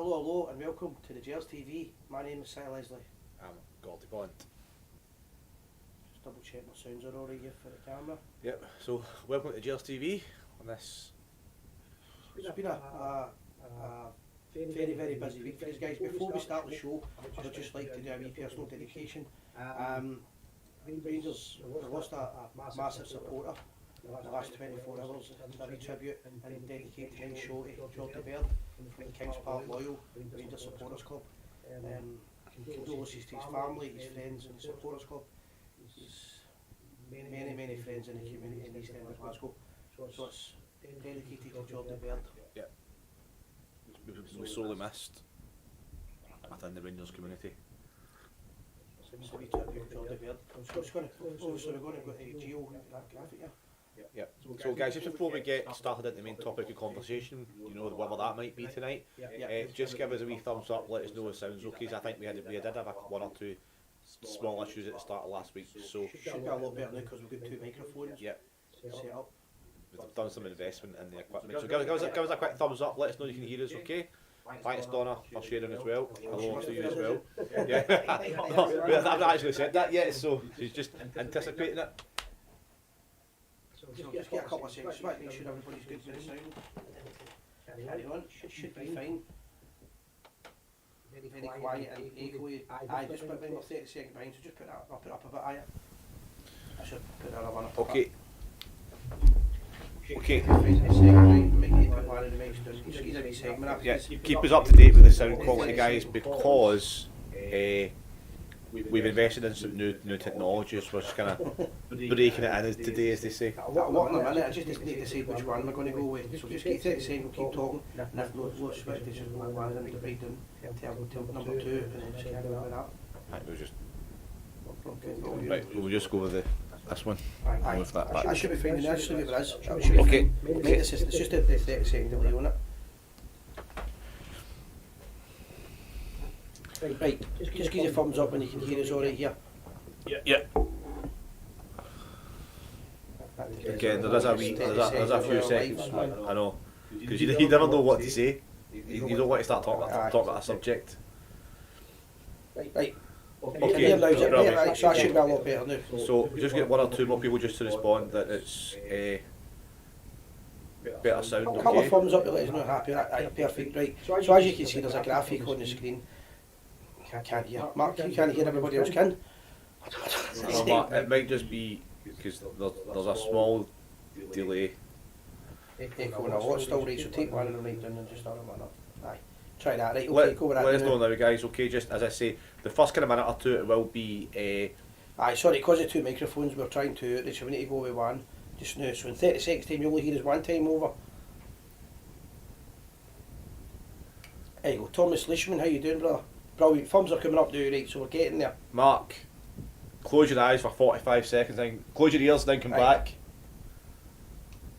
Hello and welcome to the Gers TV. My name is Cy Leslie. I'm Gordy Bond. Just double check my sounds are alright here for the camera. Yep, so welcome to Gers TV on this. It's been a very busy week for us guys. Before we start the show, I would just like to do a wee personal dedication. Rangers lost a massive supporter in the last 24 hours. It's a wee tribute and dedicated nice show to Jordan Baird from Kings Park Loyal Rangers Supporters Club. Condolences to his family, his friends and the Supporters Club. He's many friends in the community in East End of Glasgow. So it's dedicated to Jordan Baird. Yeah. We sorely missed within the Rangers community. So we tribute to Jordan Baird. So we're going to go to Geo, that graphic here. Yep. So guys, just before we get started into the main topic of conversation, you know, whatever that might be tonight, just give us a wee thumbs up, let us know it sounds okay. I think we did have one or two small issues at the start of last week, so should be a lot better now because we've got two microphones set up. We've done some investment in the equipment, so give us a quick thumbs up, let us know you can hear us okay. Thanks Donna for sharing as well. Hello to you as well. Yeah, I haven't actually said that yet, so she's just anticipating it. Just get a couple of seconds, make sure everybody's good with the sound. Carry on, it should be fine. Very quiet and echoey. Aye, just put my 30 second behind, so just put that up a bit higher. I should put that one up. Okay. Yeah, keep us up to date with the sound quality, guys, because we've invested in some new technologies. We're just kind of breaking it in today, as they say. What in a minute, I just need to decide which one we're going to go with. So just keep 30 seconds, keep talking, and if no switch to just go one and then break down till number 2, and then just carry on with that. Right, we'll just go with this one. Aye. With that back. I should be fine, and just leave it as. Okay. It's just the 30 second delay on it. Right, just give your thumbs up when you can hear us alright here. Yeah. Again, there's a few seconds. I know, because you never know what to say. You don't want to start talking about a subject. Right. Okay. Right, so I should be a lot better now. So just get one or two more people just to respond that it's better sound. A couple of thumbs up to let us know happy. Right, perfect. Right. So as you can see, there's a graphic on the screen. I can't hear. Mark, you can't hear, everybody else can. Mark, it might just be because there's a small delay. Echo and a lot still, right, so take one of them right down and just start them up. Aye. Try that, right, okay, go with that. Let us know now, guys, okay, just as I say, the first kind of minute or two it will be... Aye, sorry, because of two microphones we're trying to, so we need to go with one just now, so in 30 seconds time you'll only hear us one time over. There you go, Thomas Leishman, how you doing, brother? Brilliant, thumbs are coming up now, right, so we're getting there. Mark, close your eyes for 45 seconds, then close your ears, then come back.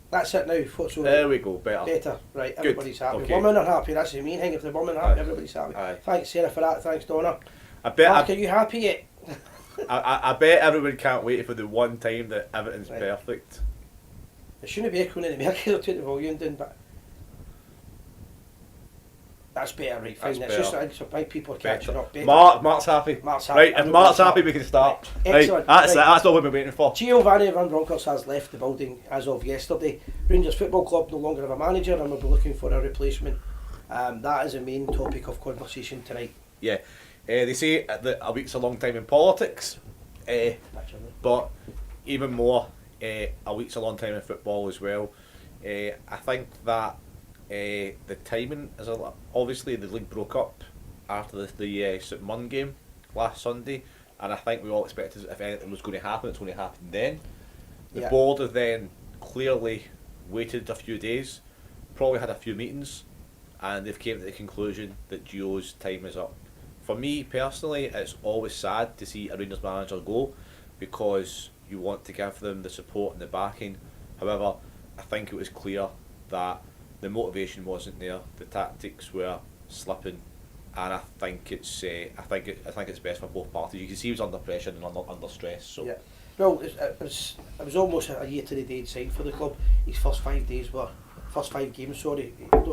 That's it now, so there we go, better, right, good. Everybody's happy. Okay. Women are happy, that's the main thing, if the women are happy, everybody's happy. Aye. Thanks Sarah for that, thanks Donna. Mark, are you happy yet? I bet everyone can't wait for the one time that everything's perfect. It shouldn't be echoing in the Mercury or take the volume down, but that's better, right, fine. It's just I think people are catching up better. Mark's happy. Right, if Mark's happy we can start. Excellent. Right, that's all we've been waiting for. Giovanni Van Bronckhorst has left the building as of yesterday. Rangers Football Club no longer have a manager and we'll be looking for a replacement. That is the main topic of conversation tonight. Yeah, they say that a week's a long time in politics, but even more, a week's a long time in football as well. I think that the timing is obviously the league broke up after the St Mirren game last Sunday, and I think we all expected if anything was going to happen, it's going to happen then. The board have then clearly waited a few days, probably had a few meetings, and they've came to the conclusion that Gio's time is up. For me personally, it's always sad to see a Rangers manager go because you want to give them the support and the backing. However, I think it was clear that the motivation wasn't there, the tactics were slipping, and I think it's best for both parties. You can see he was under pressure and under stress. So yeah. Well, it was almost a year to the day signed for the club. His first 5 games, I don't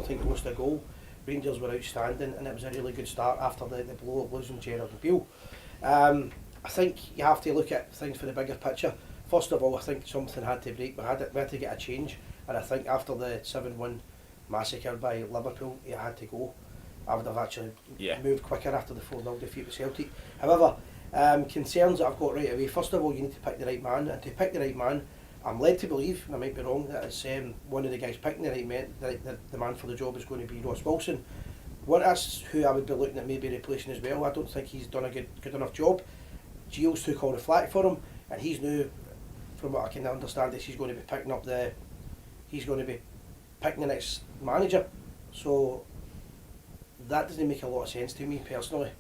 think he lost a goal. Rangers were outstanding, and it was a really good start after the blow of losing Gerrard and Beale. I think you have to look at things for the bigger picture. First of all, I think something had to break. We had to get a change, and I think after the 7-1 massacre by Liverpool, he had to go. I would have actually moved quicker after the 4-0 defeat with Celtic. However, concerns that I've got right away. First of all, you need to pick the right man, and to pick the right man, I'm led to believe, and I might be wrong, that it's one of the guys picking the right man, the man for the job is going to be Ross Wilson. That's who I would be looking at maybe replacing as well. I don't think he's done a good enough job. Gio's took all the flack for him, and he's now, from what I can understand, he's going to be picking the next manager. So that doesn't make a lot of sense to me personally.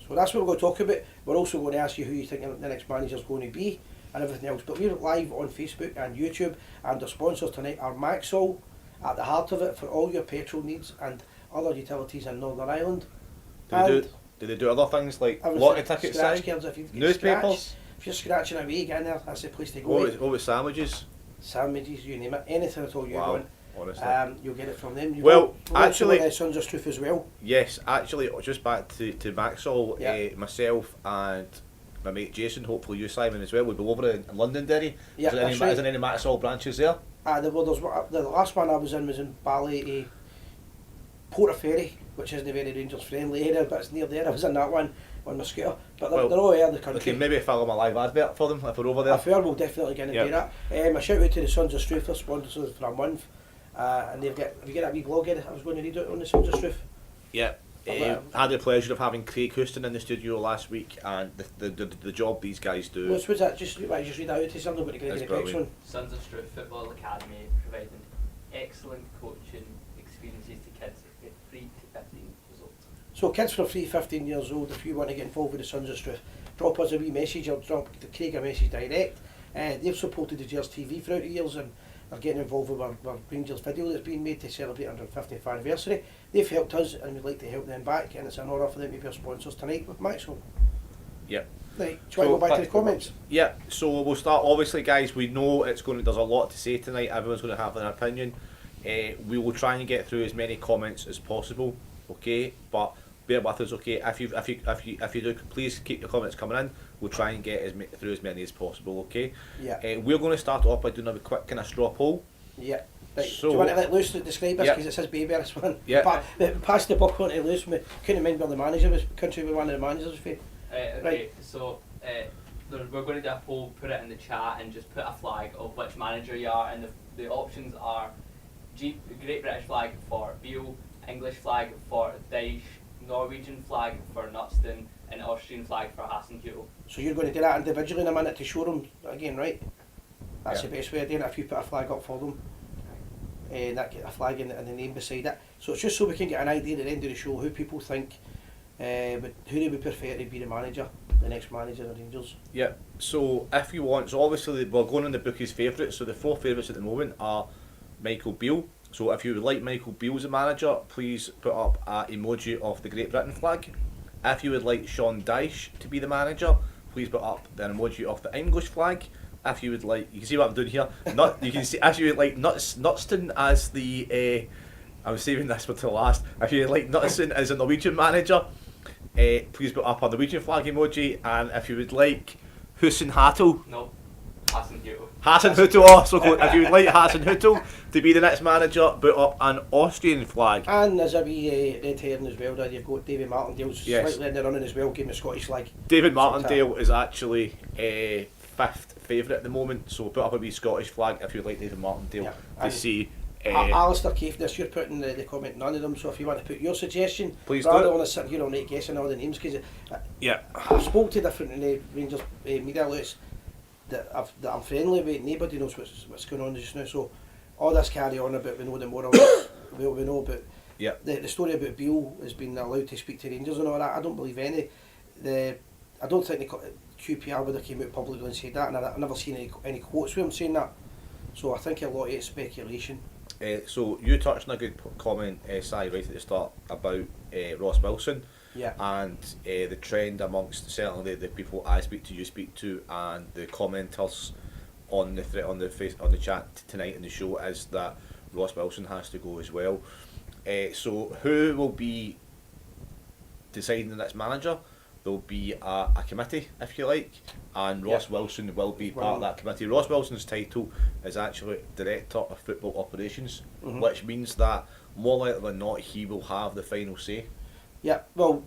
So that's what we're going to talk about. We're also going to ask you who you think the next manager is going to be and everything else. But we're live on Facebook and YouTube, and our sponsors tonight are Maxwell, at the heart of it for all your petrol needs and other utilities in Northern Ireland. Do they do other things like lottery tickets, newspapers? If you're scratching away, get in there, that's the place to go. What with sandwiches? Sandwiches, you name it, anything at all you want. Honestly. You'll get it from them. Actually, Sons of Truth as well. Yes, actually, just back to Maxwell, myself and my mate Jason, hopefully you Simon as well, we'll be over in Londonderry. Yeah, is there any Maxwell branches there? The last one I was in Bally, Portaferry, which isn't a very Rangers friendly area, but it's near there. I was in that one on my scooter. But they're all over the country. We can maybe film a live advert for them if we're over there. If we are, we'll definitely get in and do that. A shout out to the Sons of Struth, sponsors for a month. And have you got a wee blog in it? I was going to read it on the Sons of Struth. Yeah. Had the pleasure of having Craig Houston in the studio last week, and the job these guys do. What's that? Just read that out to somebody about the Gregory one. Sons of Struth Football Academy, providing excellent coaching experiences to kids at 3 to 15 years old. So kids from 3 to 15 years old, if you want to get involved with the Sons of Struth, drop us a wee message or drop Craig a message direct. They've supported the Gers TV throughout the years, and are getting involved with our Rangers video that's been made to celebrate our 50th anniversary. They've helped us, and we'd like to help them back, and it's an honour for them to be our sponsors tonight with Maxwell. Yep. Right, do you want to go back to the comments? Yeah, so we'll start. Obviously, guys, we know there's a lot to say tonight. Everyone's going to have an opinion. We will try and get through as many comments as possible, okay? But bear with us, okay? If you do, please keep your comments coming in. We'll try and get through as many as possible, okay? Yeah. We're going to start off by doing a quick kind of straw poll. Yeah. Right. So, do you want to let Lewis describe this, because it's his baby, this one? Yeah. Pass the buck on to Lewis. We couldn't mind where the manager was, country where one of the managers was. Okay, right. So we're going to do a poll, put it in the chat, and just put a flag of which manager you are, and the options are Great British flag for Beale, English flag for Dyche, Norwegian flag for Nutston, and Austrian flag for Hasenhüttl. So you're going to do that individually in a minute to show them again, right? That's the best way of doing it, if you put a flag up for them. And that get a flag and the name beside it. So it's just so we can get an idea at the end of the show who people think, who they would prefer to be the manager, the next manager of Rangers. Yeah, so if you want, so obviously we're going on the bookies' favourites, so the 4 favourites at the moment are Michael Beale. So if you would like Michael Beale as a manager, please put up an emoji of the Great Britain flag. If you would like Sean Dyche to be the manager, please put up the emoji of the English flag. If you would like, you can see what I'm doing here. You can see. If you would like Nutston as the, I was saving this for till last. If you would like Nutston as a Norwegian manager, please put up a Norwegian flag emoji. And if you would like Hasenhüttl, No, Hasenhüttl. Hasenhüttl also. If you would like Hasenhüttl to be the next manager, put up an Austrian flag. And there's a wee red herring as well. There you've got David Martindale's slightly in the running as well, giving a Scottish flag. David Martindale is actually 5th favourite at the moment, so put up a wee Scottish flag if you'd like David Martindale to see. Alistair Cavendish, you're putting the comment none of them, so if you want to put your suggestion, please rather do. than sitting here all night guessing all the names, because yeah, I've spoke to different Rangers media outlets that I'm friendly with. Nobody knows what's going on just now, so all this carry on about we know the moral we know about the story about Beale has been allowed to speak to Rangers and all that. I don't believe any. I don't think the QPR would have came out publicly and said that, and I've never seen any quotes with him saying that. So I think a lot of it's speculation. So you touched on a good comment, Si, right at the start about Ross Wilson, and the trend amongst certainly the people I speak to, and the commenters on the chat tonight in the show is that Ross Wilson has to go as well. So who will be deciding the next manager? There'll be a committee, if you like, and Ross Wilson will be part of that committee. Ross Wilson's title is actually Director of Football Operations, which means that more likely than not he will have the final say. Yeah, well,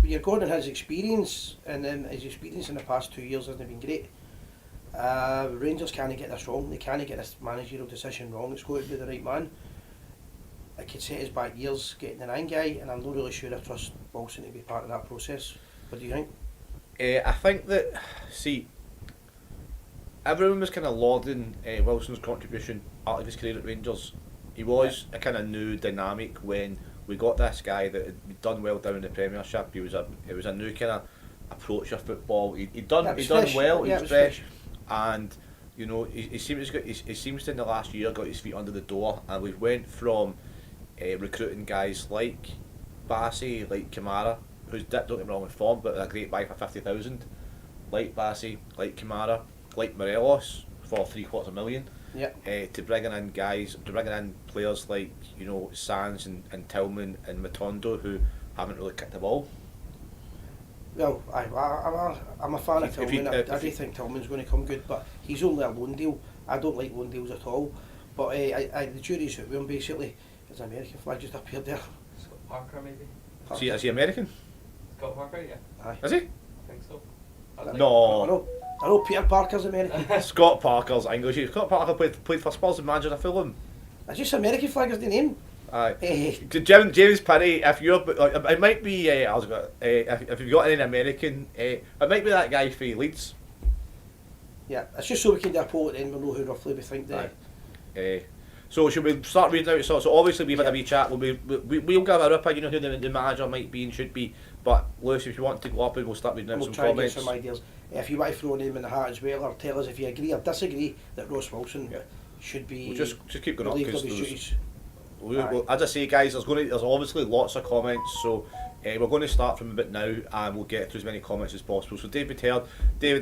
you're going on his experience, and his experience in the past 2 years hasn't been great. Rangers can't get this wrong. They can't get this managerial decision wrong. It's got to be the right man. It could set us back years getting the 9 guy, and I'm not really sure I trust Wilson to be part of that process. What do you think? I think that, see, everyone was kind of lauding Wilson's contribution out of his career at Rangers. He was a kind of new dynamic when we got this guy that had done well down in the Premiership. It was a new kind of approach of football. He'd done well. He was fresh, and you know he seems to in the last year got his feet under the door, and we went from recruiting guys like Bassey, like Kamara, who's don't get me wrong in form, but a great buy for 50,000, like Bassey, like Kamara, like Morelos for $750,000. Yeah. To bringing in players like Sands and Tillman and Matondo who haven't really kicked the ball. Well, I'm a fan of Tillman. I do think Tillman's going to come good, but he's only a loan deal. I don't like loan deals at all. But the jury's out with him basically. His American flag just appeared there. Scott Parker maybe. Is he American? Scott Parker, yeah. Aye. Is he? I think so. No. I know Peter Parker's American. Scott Parker's English. Scott Parker played for Spurs and manager of Fulham. It's just American flag is the name. Aye. James Perry, if you're, it might be. If you've got any American, it might be that guy for Leeds. Yeah, it's just so we can do a poll at the end. We'll know who roughly we think that. So should we start reading out? So obviously we've had a wee chat. We'll give our opinion on who the manager might be and should be. But Lewis, if you want to go up, and we'll start reading out some comments. We'll try and get some ideas. If you want to throw a name in the hat as well, or tell us if you agree or disagree that Ross Wilson should be. We'll just keep going up because as I say, guys, there's obviously lots of comments. So we're going to start from a bit now, and we'll get through as many comments as possible. So David,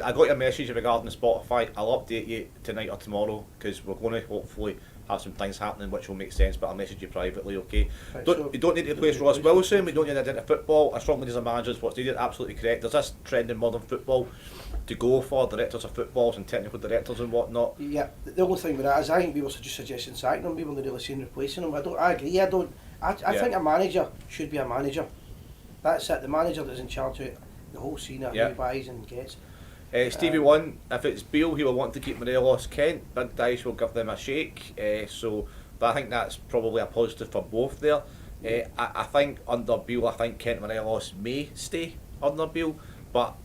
I got your message regarding the Spotify. I'll update you tonight or tomorrow because we're going to hopefully have some things happening which will make sense, but I'll message you privately, okay? Right, You don't need to replace Ross Wilson, we don't need to identify football. I strongly as a manager is what's needed, absolutely correct. There's this trend in modern football to go for directors of footballs and technical directors and whatnot. Yeah, the only thing with that is I think we were just suggesting sacking him, we weren't really saying replacing him. I agree, I think a manager should be a manager. That's it, the manager that's in charge of the whole scene of who buys and gets. Stevie One, if it's Beale, he will want to keep Morelos. Kent, Big Dice will give them a shake. But I think that's probably a positive for both there. I think under Beale, I think Kent Morelos may stay under Beale. But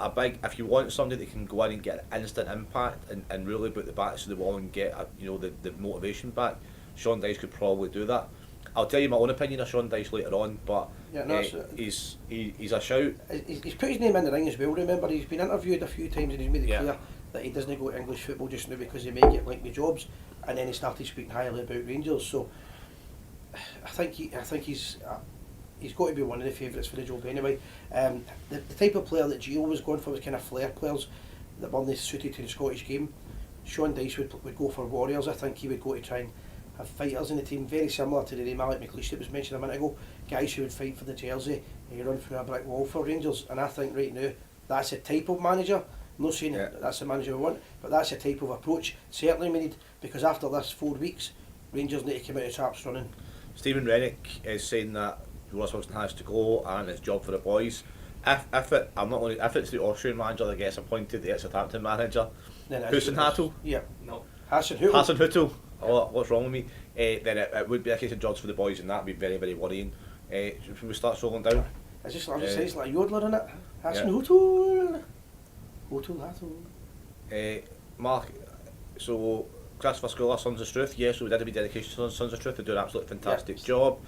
if you want somebody that can go in and get instant impact and really put the backs to the wall and get the motivation back, Sean Dyche could probably do that. I'll tell you my own opinion of Sean Dyche later on, but he's a shout. He's put his name in the ring as well. Remember, he's been interviewed a few times and he's made it clear that he doesn't go to English football just now because they make it like with jobs. And then he started speaking highly about Rangers. So I think he's got to be one of the favourites for the job anyway. The type of player that Gio was going for was kind of flair players that weren't suited to the Scottish game. Sean Dyche would go for warriors. I think he would go to try and have fighters in the team, very similar to the name Alec McLeish that was mentioned a minute ago. Guys who would fight for the jersey and run through a brick wall for Rangers. And I think right now that's the type of manager. I'm not saying that's the manager we want, but that's the type of approach certainly we need, because after this 4 weeks, Rangers need to come out of traps running. Stephen Rennick is saying that Ross Wilson has to go and it's job for the boys. If it's the Austrian manager that gets appointed, the Southampton manager, Husenhatl? Yeah. No. Hasenhüttl. Oh, what's wrong with me? Then it would be a case of jobs for the boys, and that would be very, very worrying. Should we start scrolling down? It's just it's like a yodeler in it. Hasenhüttl. Mark, so Christopher Schuller, Sons of Struth, yes, so we did a wee dedication to Sons of Struth, they do an absolutely fantastic job.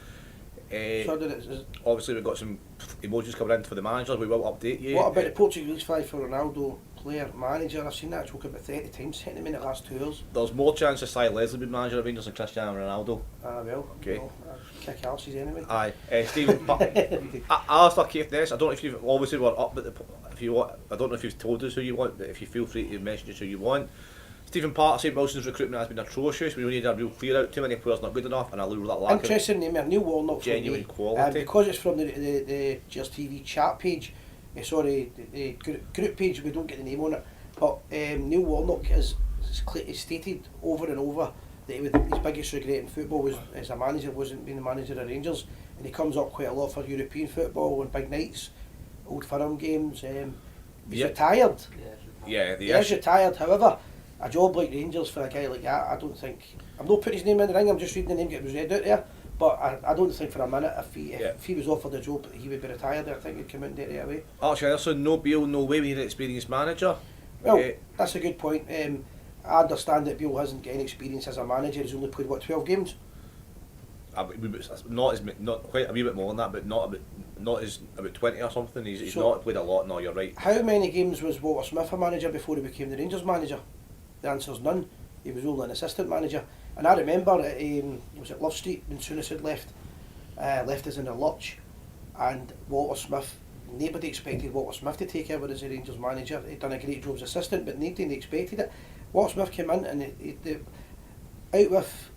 Obviously we've got some emojis coming in for the manager, we will update you. What about the Portuguese flag for Ronaldo, player, manager? I've seen that joke about 30 times, sent him in the last 2 years. There's more chance of Si Leslie being manager of Rangers than Cristiano Ronaldo. Well, okay. Kick arses anyway. Aye, Stephen, Alistair Caithness, I don't know if you've obviously were up at I don't know if you've told us who you want, but if you feel free to message us who you want. Stephen Parker said Wilson's recruitment has been atrocious. We need a real clear out. Too many players not good enough, and a little that lack Interesting name there, Neil Warnock. genuine quality. Because it's from the Gers TV chat page, the group page, we don't get the name on it, but Neil Warnock has stated over and over that his biggest regret in football was as a manager wasn't being the manager of Rangers, and he comes up quite a lot for European football on big nights, Old Firm games. He's retired. Yeah, He is retired. However, a job like Rangers for a guy like that, I don't think. I'm not putting his name in the ring. I'm just reading the name that was read out there. But I don't think for a minute if he was offered a job he would be retired. I think he'd come out and do it right away. Actually, also no Beale, no way. We need an experienced manager. Well, that's a good point. I understand that Beale hasn't got any experience as a manager. He's only played 12 games. Not quite a wee bit more than that, but not as about 20 or something. He's not played a lot. No, you're right. How many games was Walter Smith a manager before he became the Rangers manager? The answer's none. He was only an assistant manager. And I remember was at Love Street when Souness had left us in a lurch, and Walter Smith. Nobody expected Walter Smith to take over as a Rangers manager. He'd done a great job as assistant, but nobody expected it. Walter Smith came in and out with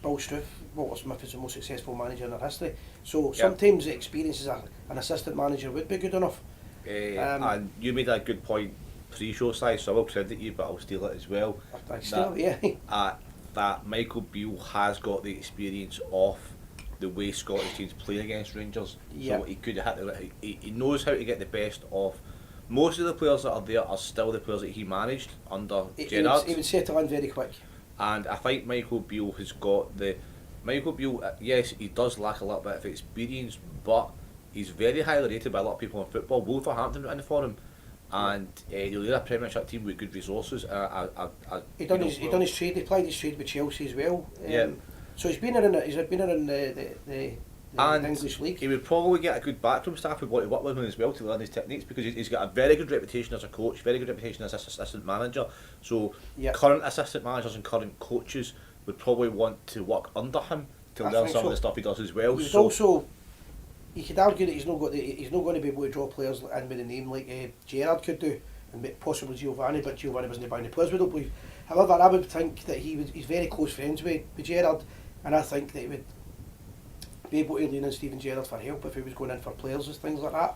Bill Struth, Walter Smith is the most successful manager in our history. So sometimes the experience as an assistant manager would be good enough. And you made a good point pre-show size, so I will credit you, but I'll steal it as well. That Michael Beale has got the experience of the way Scottish teams play against Rangers. So he could have he knows how to get the best of. Most of the players that are there are still the players that he managed under Gerrard. He would settle in very quick. And I think Michael Beale has got the... Michael Beale, yes, he does lack a little bit of experience, but he's very highly rated by a lot of people in football. Wolverhampton went in for him, and he'll lead a Premiership team with good resources. He done his trade. He played his trade with Chelsea as well. So he's been around the English league. He would probably get a good backroom staff who want to work with him as well to learn his techniques, because he's got a very good reputation as a coach, very good reputation as assistant manager. So current assistant managers and current coaches would probably want to work under him to learn some of the stuff he does as well. Also, you could argue that he's not going to be able to draw players in with a name like Gerrard could do, and possibly Giovanni, but Giovanni wasn't buying the players, we don't believe. However, I would think that he's very close friends with Gerrard, and I think that he would be able to lean on Steven Gerrard for help if he was going in for players and things like that.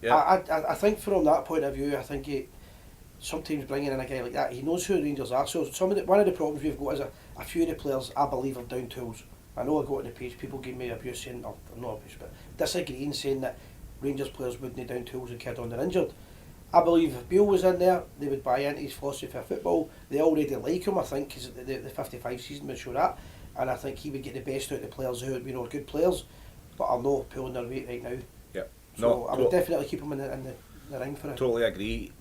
I think from that point of view, I think sometimes bringing in a guy like that, he knows who the Rangers are. So one of the problems we've got is a few of the players I believe are down tools. I know I got on the page, people give me abuse saying, or not abuse, but disagreeing, saying that Rangers players wouldn't down tools and kid on they're injured. I believe if Beale was in there, they would buy into his philosophy of football. They already like him, I think, because the 55 season would show that. And I think he would get the best out of the players who are good players, but are not pulling their weight right now. So I would definitely keep him in the ring for it. Totally agree.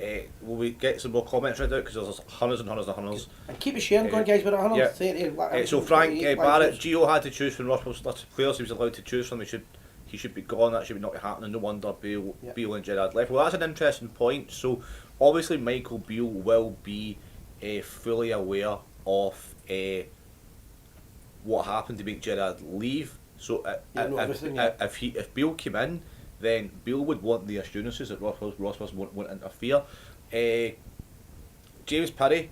Will we get some more comments read out, because there's hundreds and hundreds and hundreds. And keep it sharing, going guys, we're at 130. So Frank Barrett, Gio had to choose from Ross's list of players he was allowed to choose from. He should be gone. That should not be happening. No wonder Beale and Gerrard left. Well, that's an interesting point. So obviously Michael Beale will be fully aware of what happened to make Gerrard leave. So if Beale came in, then Beale would want the assurances that Ross won't interfere. James Pirrie,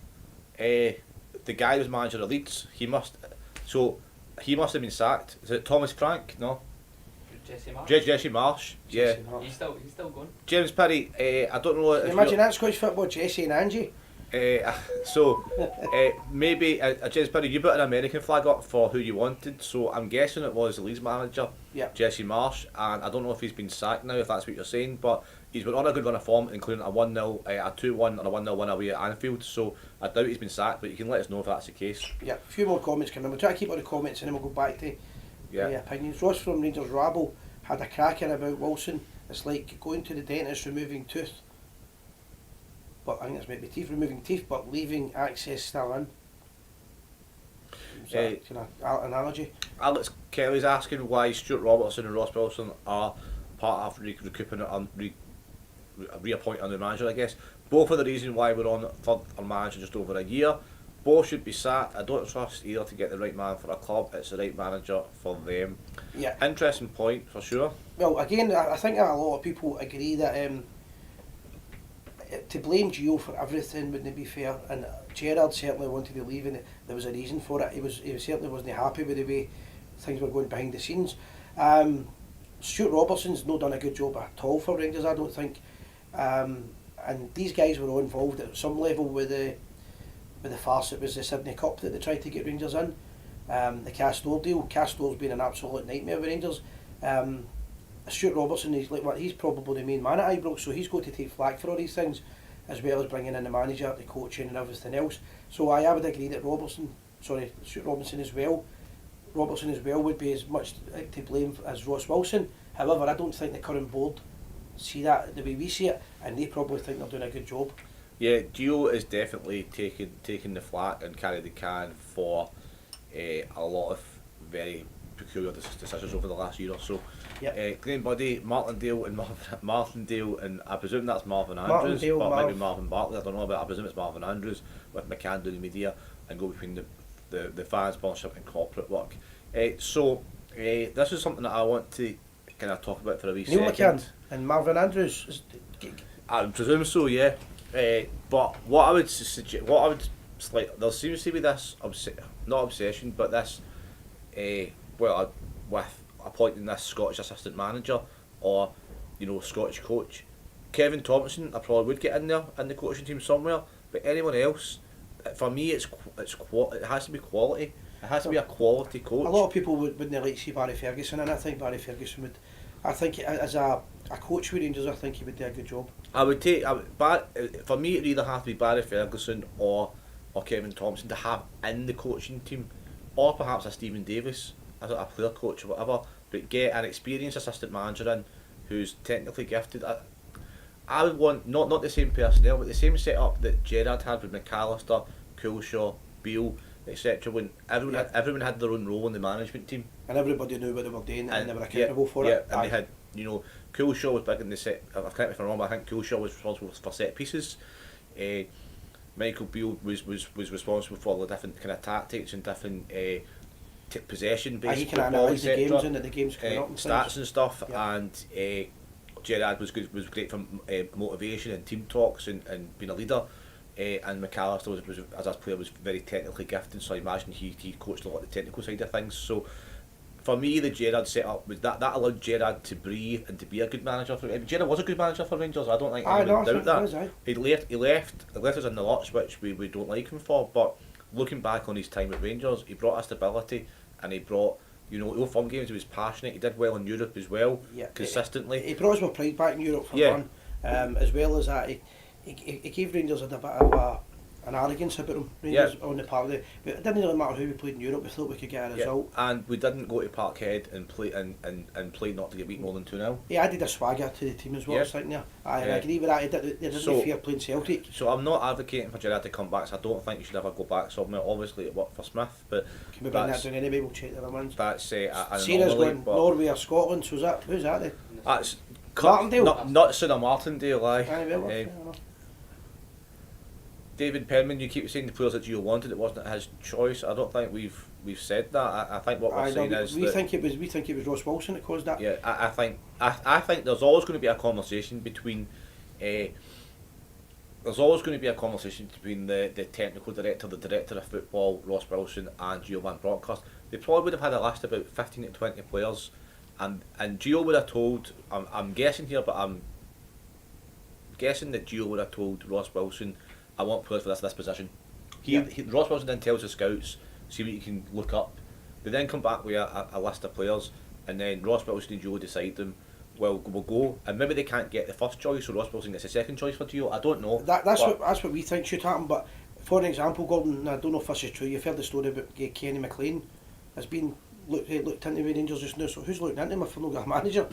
the guy who was manager of Leeds, he must have been sacked. Is it Thomas Frank? No. Jesse Marsh. He's still going. James Pirrie, I don't know. Imagine that Scottish football, Jesse and Angie. Maybe James Pirrie, you put an American flag up for who you wanted, so I'm guessing it was the Leeds manager, Jesse Marsh, and I don't know if he's been sacked now, if that's what you're saying, but he's been on a good run of form, including a 1-0, a 2-1 and a 1-0 win away at Anfield, so I doubt he's been sacked, but you can let us know if that's the case. A few more comments coming in. We'll try to keep all the comments and then we'll go back to opinions. Ross from Rangers Rabble had a cracker about Wilson. It's like going to the dentist, removing tooth. But I think it's maybe removing teeth, but leaving access still in. Is that kind of analogy? Alex Kelly's asking why Stuart Robertson and Ross Wilson are part of recouping reappointing a new manager, I guess. Both are the reason why we're on third manager just over a year. Both should be sacked. I don't trust either to get the right man for a club. It's the right manager for them. Interesting point for sure. Well, again, I think that a lot of people agree that to blame Gio for everything wouldn't be fair, and Gerrard certainly wanted to leave, and there was a reason for it. He certainly wasn't happy with the way things were going behind the scenes. Stuart Robertson's not done a good job at all for Rangers, I don't think. And these guys were all involved at some level with the farce that was the Sydney Cup that they tried to get Rangers in. The Castore deal. Castore's been an absolute nightmare with Rangers. Stuart Robertson, he's probably the main man at Ibrox, so he's got to take flak for all these things, as well as bringing in the manager, the coaching and everything else. So I would agree that Stuart Robinson as well would be as much to blame as Ross Wilson. However, I don't think the current board see that the way we see it, and they probably think they're doing a good job. Yeah, Gio is definitely taking the flak and carried the can for a lot of very peculiar decisions over the last year or so. Yep. Graham Buddy, Martindale and I presume that's Marvin Andrews, maybe Marvin Bartley, I don't know, but I presume it's Marvin Andrews with McCann doing the media and go between the fans, sponsorship and corporate work. So this is something that I want to kind of talk about for a wee second. Neil McCann and Marvin Andrews. I presume so, yeah. But what I would suggest, there seems to be this not obsession, but this, with appointing this Scottish assistant manager or Scottish coach. Kevin Thompson, I probably would get in there in the coaching team somewhere, but anyone else, for me, it has to be quality. It has to be a quality coach. A lot of people wouldn't like to see Barry Ferguson, and I think Barry Ferguson would. I think as a coach with Rangers, I think he would do a good job. For me, it either have to be Barry Ferguson or Kevin Thompson to have in the coaching team, or perhaps a Stephen Davis as a player coach or whatever. But get an experienced assistant manager in who's technically gifted. I would want not the same personnel, but the same setup that Gerrard had with McAllister, Coulshaw, Beale, etc. When everyone had their own role in the management team, and everybody knew what they were doing, and they were accountable for it. And they had, Coulshaw was big in the set. Correct me if I'm wrong, but I think Coulshaw was responsible for set pieces. Michael Beale was responsible for all the different kind of tactics and different possession based he can analyse the games and the games coming up and stats and stuff. Yeah. And Gerrard was great for motivation and team talks and being a leader. And McAllister was as a player was very technically gifted, so I imagine he coached a lot of the technical side of things. So for me, the Gerrard setup was that allowed Gerrard to breathe and to be a good manager for. Gerrard was a good manager for Rangers. I don't think anyone doubt that. He left us in the lurch, which we don't like him for. But looking back on his time at Rangers, he brought us stability, and he brought all fun games. He was passionate. He did well in Europe as well, consistently. He brought us more pride back in Europe for one, as well as that. He gave Rangers a bit of an arrogance about him, Rangers on the part of it. But it didn't really matter who we played in Europe, we thought we could get a result. And we didn't go to Parkhead and play not to get beat more than 2-0. He added a swagger to the team as well, I think there. I agree with that, he didn't fear playing Celtic. So I'm not advocating for Gerrard to come back, so I don't think he should ever go back somewhere. Obviously it worked for Smith, but can we bring that down anyway, we'll check the other ones. That's an Sarah's going Norway or Scotland, so who's that then? That's Martindale? Not Sarah Martindale, aye. David Perman, you keep saying the players that Gio wanted, it wasn't his choice. I don't think we've said that. I think what we're saying is we think it was Ross Wilson that caused that. Yeah, I think there's always going to be a conversation between the technical director, the director of football, Ross Wilson, and Gio Van Bronckhorst. They probably would have had a list of about 15 to 20 players, and Gio would have told. I'm guessing here, but I'm guessing that Gio would have told Ross Wilson, I want players for this position. Ross Wilson then tells the scouts, see what you can look up. They then come back with a list of players, and then Ross Wilson and Gio decide them. Well, we'll go, and maybe they can't get the first choice, so Ross Wilson gets the second choice for Gio. I don't know. That's what we think should happen. But for an example, Gordon, I don't know if this is true. You've heard the story about Kenny McLean has been looked into with Rangers just now. So who's looking into him if we're not a manager?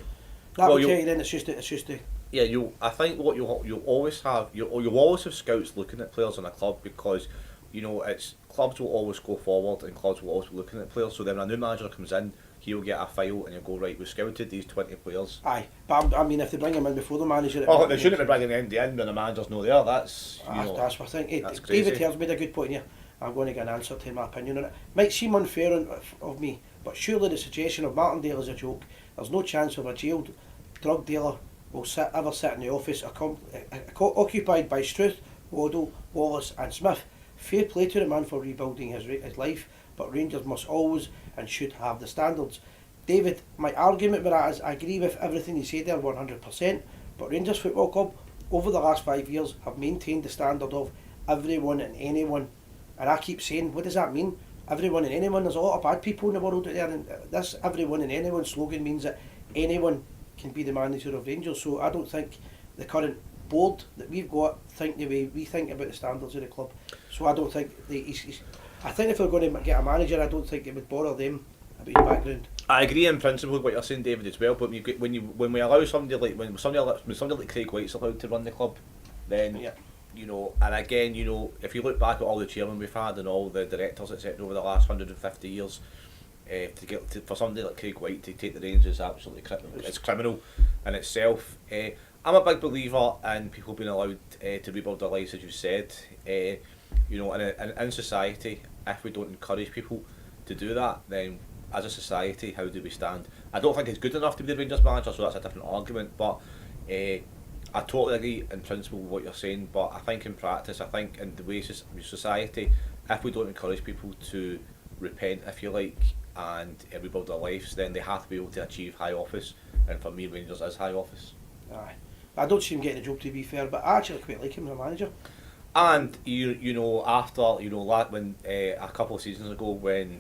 That will tell you then it's just the. Yeah, I think what you'll always have you'll always have scouts looking at players in a club, because it's clubs will always go forward and clubs will always be looking at players. So then when a new manager comes in, he'll get a file and he'll go, right, we've scouted these 20 players. Aye, but I mean, if they bring him in before the manager, they shouldn't be bringing the MD in when the manager's not there. That's what I think. That's David Hale's made a good point here. I'm going to get an answer to my opinion on it. Might seem unfair of me, but surely the suggestion of Martindale is a joke. There's no chance of a jailed drug dealer will ever sit in the office occupied by Struth, Waddle, Wallace and Smith. Fair play to the man for rebuilding his life, but Rangers must always and should have the standards. David, my argument with that is I agree with everything you say there 100%, but Rangers Football Club over the last 5 years have maintained the standard of everyone and anyone, and I keep saying, what does that mean? Everyone and anyone? There's a lot of bad people in the world out there, and this everyone and anyone slogan means that anyone can be the manager of Rangers. So I don't think the current board that we've got think the way we think about the standards of the club. So I don't think I think if we're going to get a manager, I don't think it would bother them about his background. I agree in principle with what you're saying, David, as well. But when we allow somebody like when somebody like Craig White's allowed to run the club, then you know, and again, you know, if you look back at all the chairmen we've had and all the directors etc. over the last 150 years, for somebody like Craig White to take the reins is absolutely it's criminal in itself. I'm a big believer in people being allowed to rebuild their lives, as you said. You know, in society, if we don't encourage people to do that, then as a society, how do we stand? I don't think it's good enough to be the Rangers manager, so that's a different argument. But I totally agree in principle with what you're saying. But I think in practice, I think in the way society, if we don't encourage people to repent, if you like, and rebuild their lives, then they have to be able to achieve high office. And for me, Rangers is high office. Aye. I don't see him getting a job, to be fair, but I actually quite like him as a manager. And you know, after when a couple of seasons ago when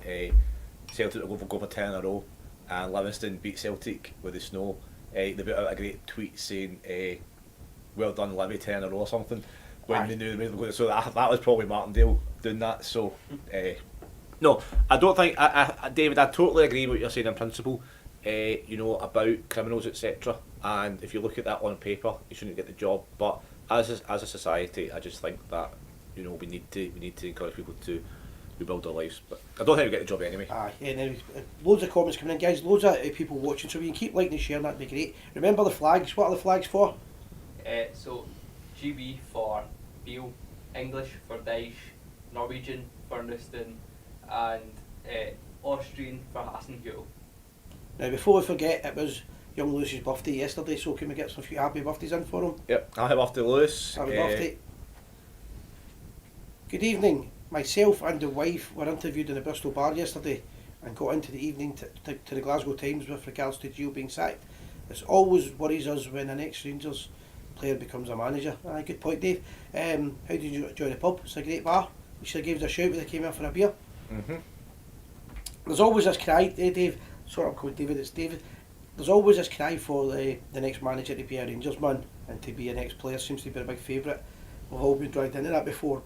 Celtic will go for 10 in a row and Livingston beat Celtic with the snow, they put out a great tweet saying well done Livy, 10 in a row or something, when they knew they were going to. So that was probably Martindale doing that. So no, I don't think David, I totally agree with what you're saying in principle, you know, about criminals etc. And if you look at that on paper, you shouldn't get the job. But as a society, I just think that, you know, we need to encourage people to rebuild their lives. But I don't think we get the job anyway. And then loads of comments coming in, guys. Loads of people watching. So if you can keep liking and sharing, that'd be great. Remember the flags. What are the flags for? So GB for Beale, English for Dyche, Norwegian for Nuston, and Austrian for Hasenhüttl. Now, before we forget, it was young Lewis's birthday yesterday, so can we get some few happy birthdays in for him? Yep, happy birthday, Lewis. Happy birthday. Good evening. Myself and the wife were interviewed in the Bristol bar yesterday and got into the evening to the Glasgow Times with regards to Gio being sacked. This always worries us when an ex-Rangers player becomes a manager. Good point, Dave. How did you enjoy the pub? It's a great bar. You should have given us a shout when they came in for a beer. Mm-hmm. There's always this cry, Dave. Sorry, I'm called David. It's David. There's always this cry for the next manager to be a Rangers man and to be an ex-player. Seems to be a big favourite. We've all been dragged into that before.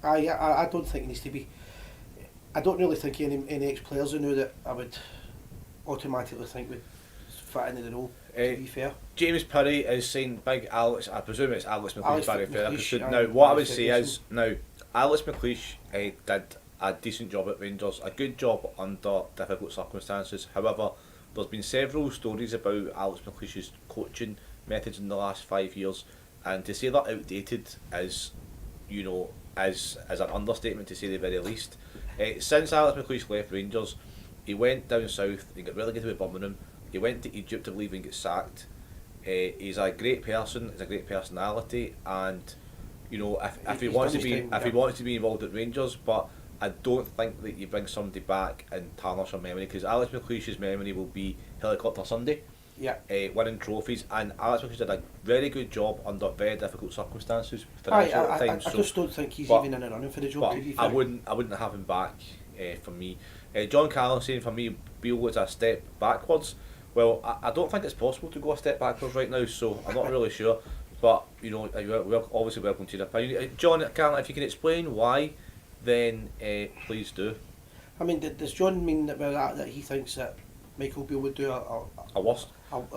I don't think it needs to be. I don't really think any ex-players I know that I would automatically think would fit into the role, to be fair. James Perry is saying big Alex, I presume it's Alex McLeish, very fair. Now, Alex what I would say Ferguson. is, now, Alex McLeish did a decent job at Rangers, a good job under difficult circumstances. However, there's been several stories about Alex McLeish's coaching methods in the last 5 years, and to say that outdated is, you know, is an understatement to say the very least. Since Alex McLeish left Rangers, he went down south, he got relegated with Birmingham, he went to Egypt, I believe, and got sacked. He's a great person, he's a great personality, and you know, if he wants to be involved at Rangers, but I don't think that you bring somebody back and tarnish her memory, because Alex McLeish's memory will be Helicopter Sunday. Yeah. Winning trophies, and Alex McLeish did a very good job under very difficult circumstances. I just don't think he's even in the running for the job. To be fair. I wouldn't have him back for me. John Callan saying for me, Beale was a step backwards. Well, I don't think it's possible to go a step backwards right now, so I'm not really sure. But you know, you're obviously welcome to your opinion. John Callan, if you can explain why, then please do. I mean, does John mean that he thinks that Michael Beale would do a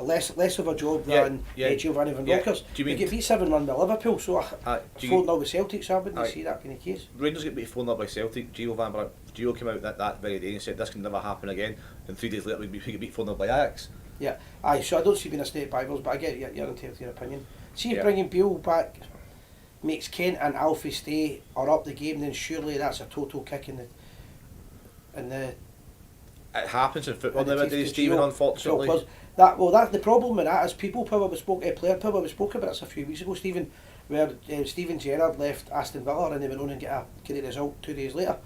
less of a job than Giovanni Van Bronckhorst? Do you mean they get beat 7-1 by Liverpool, so 4-0 with Celtic, so I wouldn't see that being the case. Rangers get beat 4-0 by Celtic. Gio came out that very day and said this can never happen again, and 3 days later we get beat 4-0 by Ajax. Yeah, so I don't see being a step backwards, but I get your opinion. See if bringing Beale back makes Kent and Alfie stay or up the game, then surely that's a total kick in the it happens in football And it nowadays, takes Stephen, control. unfortunately. So, that's the problem with that is people probably spoke, player probably spoke about this a few weeks ago, Stephen, where Steven Gerrard left Aston Villa and they went on and get a result 2 days later.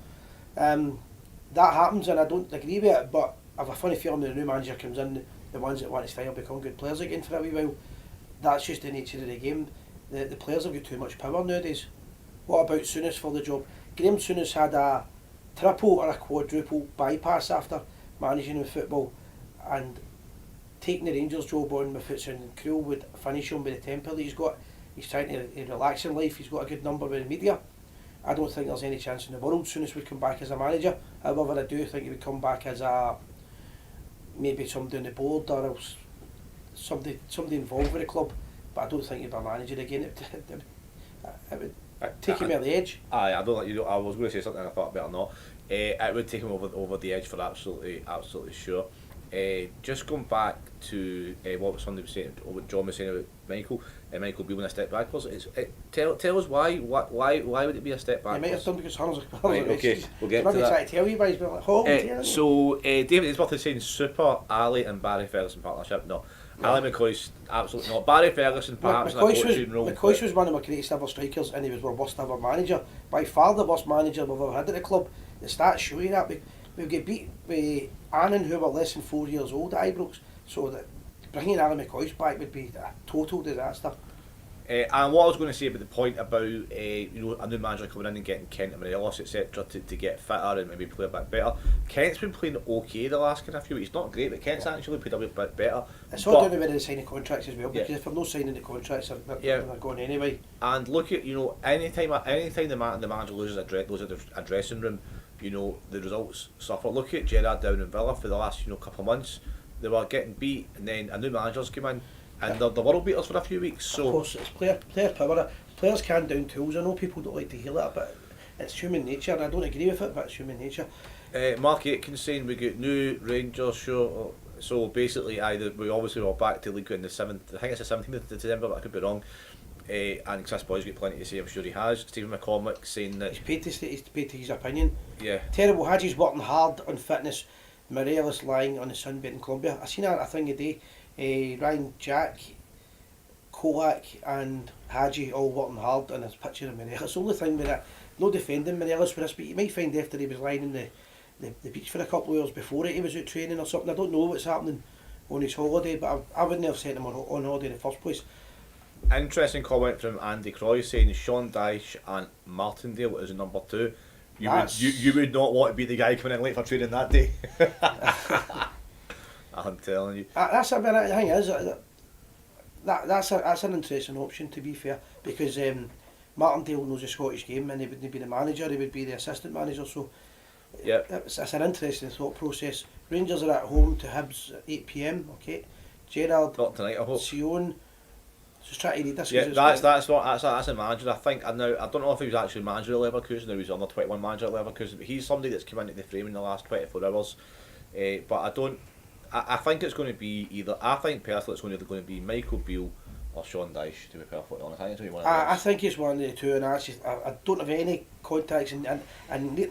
That happens and I don't agree with it, but I've a funny feeling when the new manager comes in, the ones that want to stay will become good players again for a wee while. That's just the nature of the game. The players have got too much power nowadays. What about Souness for the job? Graham Souness had a triple or a quadruple bypass after managing in football, and taking the Rangers job on with it sounding cruel would finish him with the temper that he's got. He's trying to relax in life, he's got a good number with the media. I don't think there's any chance in the world Souness would come back as a manager. However, I do think he would come back as a maybe somebody on the board or else somebody involved with the club, but I don't think he'd be a manager again. It would take him over the edge. Aye, I don't like you. I was going to say something I thought better not. It would take him over the edge for absolutely sure. Just going back to what somebody was saying, what John was saying about Michael being a step backwards. Tell us why would it be a step backwards? He might have done because Hunter's Right, okay, we'll get to that. trying to tell you guys, but like, so David Isworth is saying Super, Ali and Barry Ferguson partnership. No, Ali McCoy's absolutely not. Barry Ferguson perhaps in a coaching role. McCoy was one of my greatest ever strikers and he was our worst ever manager. By far the worst manager we've ever had at the club. The stats show you that. We get beat by Annan, who were less than 4 years old at Ibrox, so that bringing Alan McCoy back would be a total disaster. And what I was going to say about the point about a new manager coming in and getting Kent and Morelos etc. to get fitter and maybe play a bit better. Kent's been playing okay the last kind of few weeks. Not great, but Kent's actually played a bit better. It's all down to whether they sign the contracts as well, because if they're not signing the contracts, they're going anyway. And look at anytime the manager loses a dressing room, the results suffer. Look at Gerrard down in Villa for the last couple of months. They were getting beat, and then a new manager's come in, and they're the world beaters for a few weeks. So of course, it's player power. Players can down tools. I know people don't like to hear that, but it's human nature. I don't agree with it, but it's human nature. Mark Aitken's saying we got new Rangers show. So basically, we obviously were back to League in the 7th. I think it's the 17th of December, but I could be wrong. And Chris Boyd's got plenty to say, I'm sure he has. Stephen McCormick saying that he's paid to his opinion. Yeah. Terrible. Hadji's working hard on fitness. Morelos lying on the sunbed in Colombia. I seen a thing today. Ryan Jack, Kolak and Hadji all working hard, and there's a picture of Morelos. The only thing with that, no defending Morelos for this, but you might find after he was lying in the beach for a couple of hours before it, he was out training or something. I don't know what's happening on his holiday, but I wouldn't have sent him on holiday in the first place. Interesting comment from Andy Croy saying Sean Dyche and Martindale is number 2. You would not want to be the guy coming in late for training that day. I'm telling you. That's a bit. The thing is that's an interesting option, to be fair, because Martindale knows the Scottish game and he wouldn't be the manager, he would be the assistant manager. So it's an interesting thought process. Rangers are at home to Hibs at 8 p.m. Okay, Gerrard, not tonight, I hope. Sion. Just try to read this. Yeah, that's a manager. I think I don't know if he was actually manager at Leverkusen or he was on the 21 manager at Leverkusen, but he's somebody that's come into the frame in the last 24 hours. But I think it's going to be either. I think personally it's either going to be Michael Beale or Sean Dyche. To be perfectly honest, I think it's going to be one of those. I think it's one of the two, and I don't have any contacts, and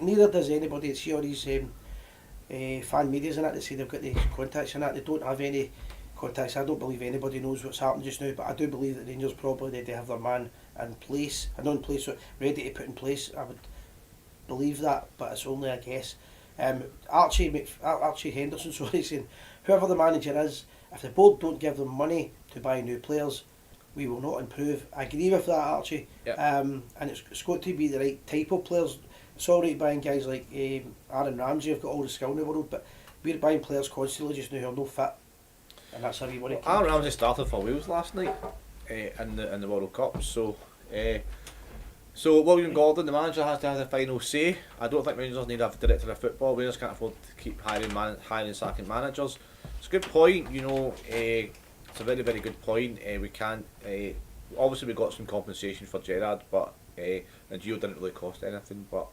neither does anybody. It's all these fan medias and that. They say they've got these contacts and that. They don't have any contacts. I don't believe anybody knows what's happening just now, but I do believe that Rangers probably they have their man in place, so ready to put in place. I would believe that, but it's only a guess. Archie Henderson, saying whoever the manager is, if the board don't give them money to buy new players, we will not improve. I agree with that, Archie. Yep. And it's got to be the right type of players. It's alright buying guys like Aaron Ramsey, have got all the skill in the world, but we're buying players constantly just now who are no fit. And that's how we want to. Aaron Ramsey started for Wales last night in the World Cup. So William Gordon, the manager, has to have the final say. I don't think Rangers need a director of football. Rangers can't afford to keep hiring and sacking managers. It's a good point. It's a very, very good point. We can't. Obviously, we got some compensation for Gerrard, but and Gio didn't really cost anything. But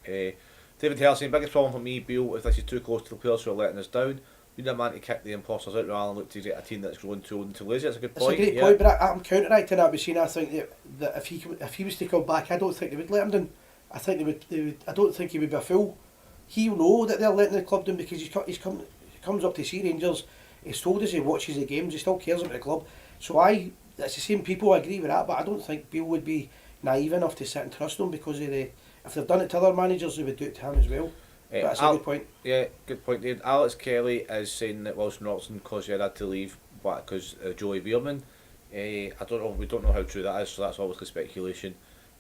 David Hale saying biggest problem for me, Beale, if this is too close to the players who are letting us down. We need a man to kick the imposters out rather than look to get a team that's growing too old and too lazy. That's a good point. It's a great point, but I'm counteracting that by saying I think that if he was to come back, I don't think they would let him down. I think they would. I don't think he would be a fool he'll know that they're letting the club down because he comes up to see Rangers. He's told us he watches the games. He still cares about the club. So it's the same people. I agree with that, but I don't think Beale would be naive enough to sit and trust him because of the. If they've done it to other managers, they would do it to him as well. But that's a good point. Yeah, good point, David. Alex Kelly is saying that Wilson Robertson caused he had to leave, but because Joey Veerman. I don't know. We don't know how true that is, so that's obviously speculation.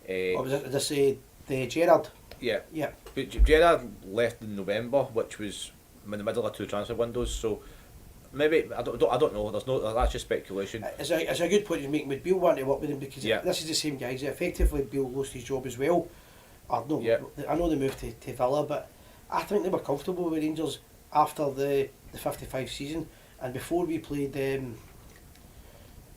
Did I say the Gerrard? Yeah. Yeah. But Gerrard left in November, which was in the middle of 2 transfer windows. So maybe I don't know. That's just speculation. It's a good point you're making. Would Beale want to work with him because this is the same guys. Effectively, Beale lost his job as well. I know they moved to Villa, but I think they were comfortable with Rangers after the 55 season and before we played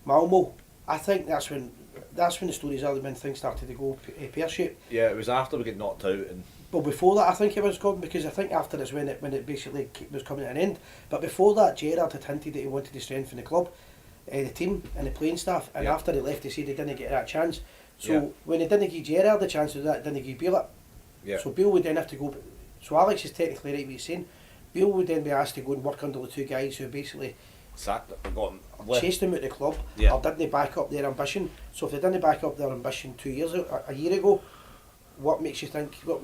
Malmo. I think that's when the stories are when things started to go pear-shaped. Yeah, it was after we got knocked out and. But before that, I think it was gone because I think after it's when it basically was coming to an end. But before that, Gerrard had hinted that he wanted to strengthen the club, the team and the playing staff. And after he left, he said he didn't get that chance. So when he didn't give Gerrard the chance to do that, didn't give Beale it. Yeah. So Beale would then have to go. So Alex is technically right what he's saying. Beale would then be asked to go and work under the two guys who basically chased him out of the club or didn't back up their ambition. So if they didn't back up their ambition 2 years a year ago, what makes us think or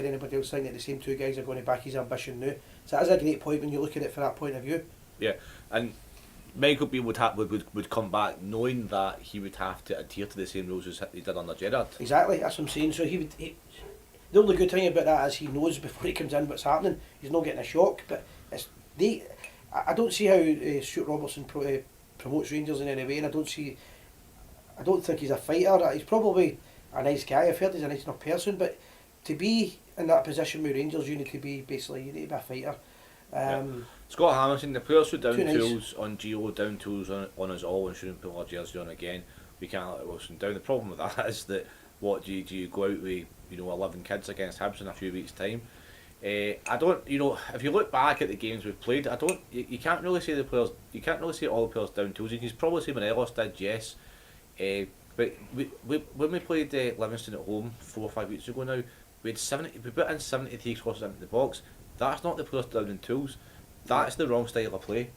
anybody else think that the same two guys are going to back his ambition now? So that is a great point when you look at it from that point of view. Yeah, and Michael Beale would come back knowing that he would have to adhere to the same rules as he did under Gerrard. Exactly, that's what I'm saying. So the only good thing about that is he knows before he comes in what's happening. He's not getting a shock, but I don't see how Stuart Robertson promotes Rangers in any way, and I don't think he's a fighter. He's probably a nice guy. I've heard he's a nice enough person, but to be in that position with Rangers, you need to be a fighter. Scott Hamilton, the players who down tools on Gio, down tools on us all, and shouldn't put our jersey on again. We can't let Wilson down. The problem with that is that do you go out with 11 kids against Hibs in a few weeks' time? I don't. If you look back at the games we've played, you can't really say the players. You can't really say all the players down tools. You can probably say Morelos did, yes. But when we played Livingston at home 4 or 5 weeks ago now, we put in 73 crosses into the box. That's not the players down in tools. That's the wrong style of play.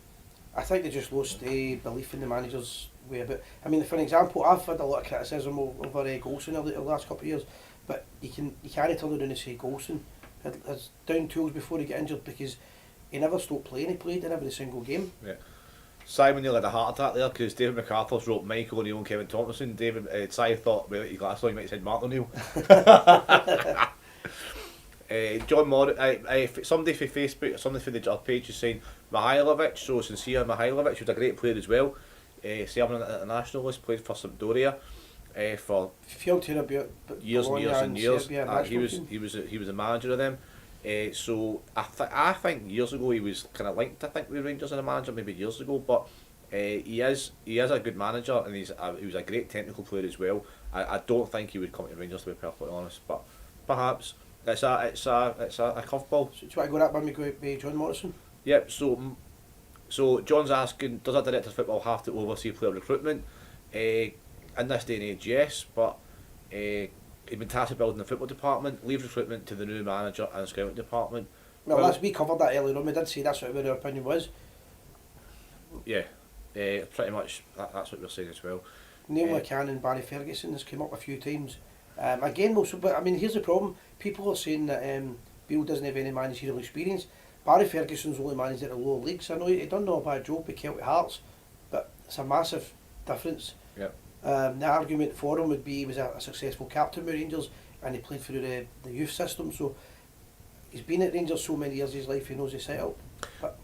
I think they just lost belief in the manager's way about. I mean, for an example, I've had a lot of criticism over Golson over the last couple of years, but you can't turn around and say Golson has down tools before he got injured because he never stopped playing. He played in every single game. Yeah. Simon nearly had a heart attack there because David MacArthur's wrote Michael O'Neill and Kevin Thompson. Si thought, well, you glass on, you might have said Mark O'Neill. John somebody for Facebook, somebody for the page is saying Mihailovic, so sincere Mihailovic was a great player as well. Serbian internationalist, played for Sampdoria for years and years. He was a manager of them. So I think years ago he was kind of linked. I think with Rangers as a manager, maybe years ago, but he is a good manager and he was a great technical player as well. I don't think he would come to Rangers, to be perfectly honest, but perhaps it's a curveball. So do you want to go that one with John Morrison? Yep. So John's asking, does a director of football have to oversee player recruitment? In this day and age, yes, but he's been tasked with building the football department, leave recruitment to the new manager and scouting department. Well, we covered that earlier on. We did say that's what our opinion was. Yeah, pretty much that's what we're saying as well. Neil McCann and Barry Ferguson has come up a few times. Again, also, but I mean, here's the problem. People are saying that Beale doesn't have any managerial experience. Barry Ferguson's only managed at the lower leagues. I know he done a bad job with Celtic Hearts, but it's a massive difference. Yep. The argument for him would be he was a successful captain with Rangers and he played through the youth system, so he's been at Rangers so many years of his life he knows the setup. But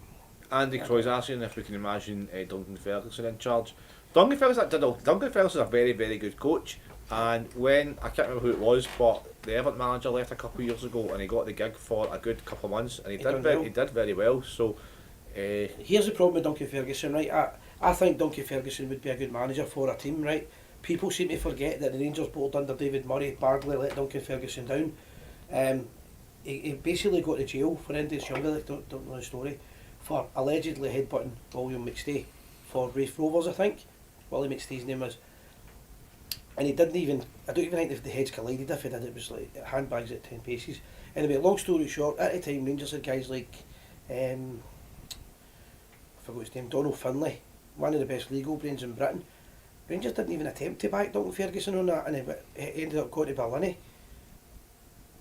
Andy Croy's asking if we can imagine Duncan Ferguson in charge. Duncan Ferguson's a very, very good coach, and when I can't remember who it was, but the Everton manager left a couple of years ago and he got the gig for a good couple of months and he did very well. So here's the problem with Duncan Ferguson, right? I think Duncan Ferguson would be a good manager for a team, right? People seem to forget that the Rangers board under David Murray badly let Duncan Ferguson down. He basically got to jail for ending younger, don't know the story, for allegedly headbutting William McStay for Raith Rovers, I think. William McStay's name was. And he didn't even, I don't even think if the heads collided, if he did, it was like handbags at 10 paces. Anyway, long story short, at the time Rangers had guys like, I forgot his name, Donald Finlay, one of the best legal brains in Britain. Rangers didn't even attempt to back Dalton Ferguson on that, and he ended up going to Berlin.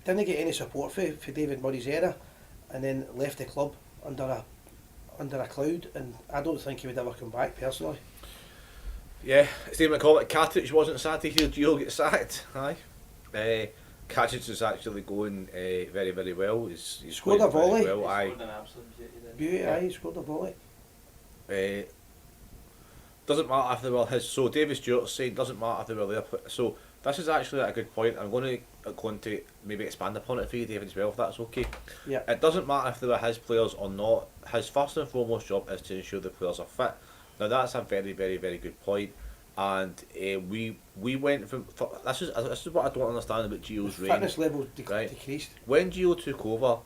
Didn't get any support for David Murray's era, and then left the club under a cloud, and I don't think he would ever come back personally. Yeah, Stephen McCall, Cartridge wasn't sad to hear Gio get sacked. Aye. Cartridge is actually going very, very well. He's Scored a volley. Well. Aye. Scored an absolute beauty then. Beauty, Yeah. aye, he scored a volley. Doesn't matter if they were his. So David Stewart's saying doesn't matter if they were there. So this is actually a good point. I'm going to maybe expand upon it for you, David, as well, if that's okay. Yeah. It doesn't matter if they were his players or not. His first and foremost job is to ensure the players are fit. Now that's a very, very, very good point. And we went from this is what I don't understand about Gio's reign. Fitness levels Right. decreased. When Gio took over,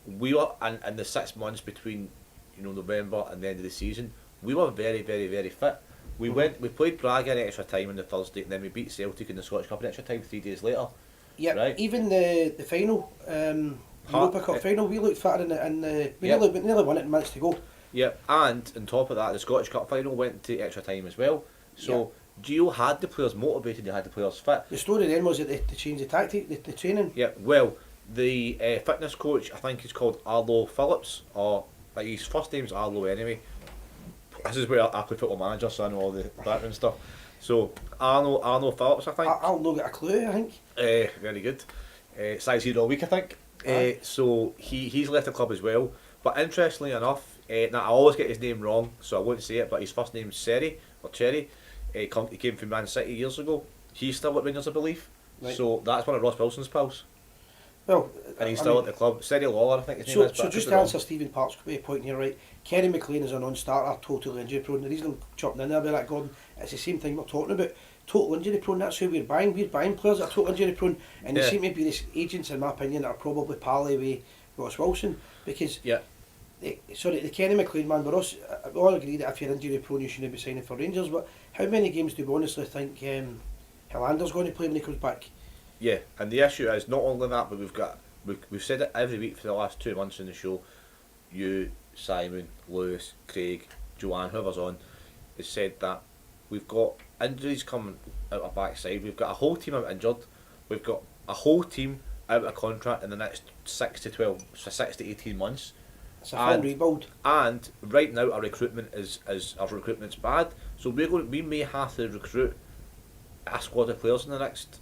we were in the 6 months between November and the end of the season. We were very, very, very fit. We played Braga in extra time on the Thursday, and then we beat Celtic in the Scottish Cup in extra time 3 days later. Yeah, Right. even the final, Europa Cup final, we looked fatter we nearly won it in minutes to go. Yeah, and on top of that, the Scottish Cup final went to extra time as well. So Gio had the players motivated, he had the players fit. The story then was that they changed the tactic, the training. Yeah, well, the fitness coach, I think he's called Arlo Phillips, or his first name's Arlo anyway. This is where I play Football Manager, so I know all the background stuff. So Arlo Phillips, I think. I'll not get a clue, I think. Very good. Size here all week, I think. So he's left the club as well. But interestingly enough, now I always get his name wrong, so I won't say it. But his first name's Cherry. He came from Man City years ago. He's still at Rangers, I believe. Right. So that's one of Ross Wilson's pals, Well, and he's still at the club. Cherry Lawler, I think his name is. So but I just could to be answer Stephen Park's point here, right? Kenny McLean is a non-starter, totally injury prone. The reason I'm chopping in there about that, Gordon, it's the same thing we're talking about. Total injury prone. That's who we're buying. We're buying players that are total injury prone, and they seem to be these agents, in my opinion, that are probably pally with Ross Wilson because. Yeah. The Kenny McLean man, but us, we all agree that if you're injury prone, you shouldn't be signing for Rangers. But how many games do we honestly think Hillander's going to play when he comes back? Yeah, and the issue is not only that, but we've said it every week for the last 2 months in the show. You, Simon, Lewis, Craig, Joanne, whoever's on, has said that we've got injuries coming out our backside. We've got a whole team out injured. We've got a whole team out of contract in the next 6 to 18 months. It's a full rebuild. And right now our recruitment's bad. So we may have to recruit a squad of players in the next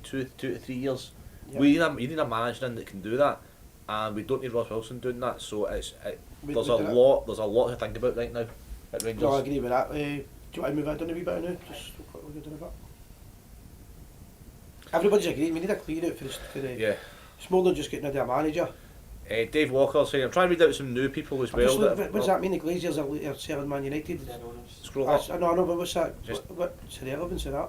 2 to 3 years. Yep. We need a manager that can do that, and we don't need Ross Wilson doing that. So there's a lot to think about right now at Rangers. No, I agree with that. Do you want to move that down a wee bit now? Just quickly go down a bit. Everybody's agreeing. We need a clear out for the. Yeah. It's more than just getting rid of a manager. Dave Walker saying I'm trying to read out some new people as well. What does that mean? The Glaziers are selling Man United. Scroll up. I know, but what's that? Just- What's the relevance of that?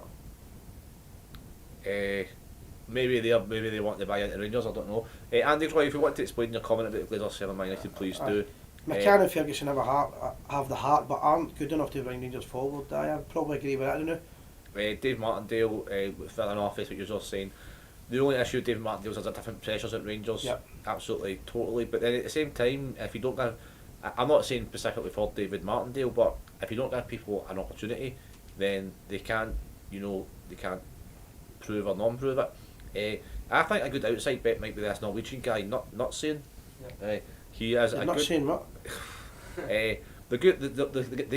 Maybe they want to buy into Rangers. I don't know. Andy Troy, if you want to explain your comment about Glazers selling Man United, please do. McCann and Ferguson have the heart, but aren't good enough to bring Rangers forward. I probably agree with that. I don't know. Dave Martindale, filling office, what you're just saying. The only issue with Dave Martindale is there's different pressures at Rangers. Yep. Absolutely, totally. But then at the same time, if you don't give, I'm not saying specifically for David Martindale, but if you don't give people an opportunity, then they can't, they can't prove or non-prove it. I think a good outside bet might be this Norwegian guy, not saying. Yeah. He is You're a not good. saying what? The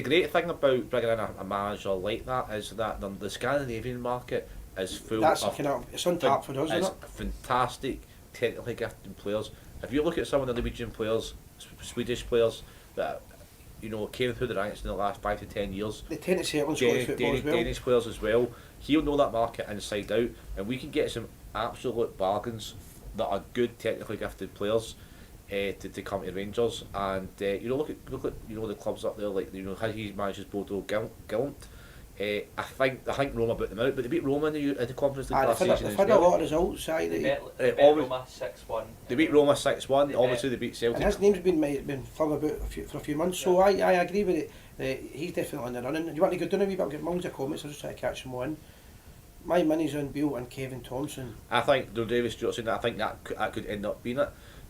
great thing about bringing in a manager like that is that the Scandinavian market is full That's of it's untapped for us, isn't it? fantastic technically gifted players. If you look at some of the Norwegian players, Swedish players that came through the ranks in the last 5 to 10 years, They tend to settle in Scottish football as well. Danish players as well, he'll know that market inside out, and we can get some absolute bargains that are good technically gifted players to come to Rangers. And look at the clubs up there, like how he manages Bodo Glimt. I think Roma beat them out, but they beat Roma in the Conference League last season They've as had a lot well. of results. They And beat always- Roma 6-1. They beat Roma 6-1. They Obviously, they beat Celtic. his name's been flung about for a few months, so I agree with it. He's definitely in the running. Do you want to go down a wee bit and get Mullins' comments? I'll just try to catch them all in. My money's on Beale and Kevin Thompson. I think David Stewart saying that. I think that could end up being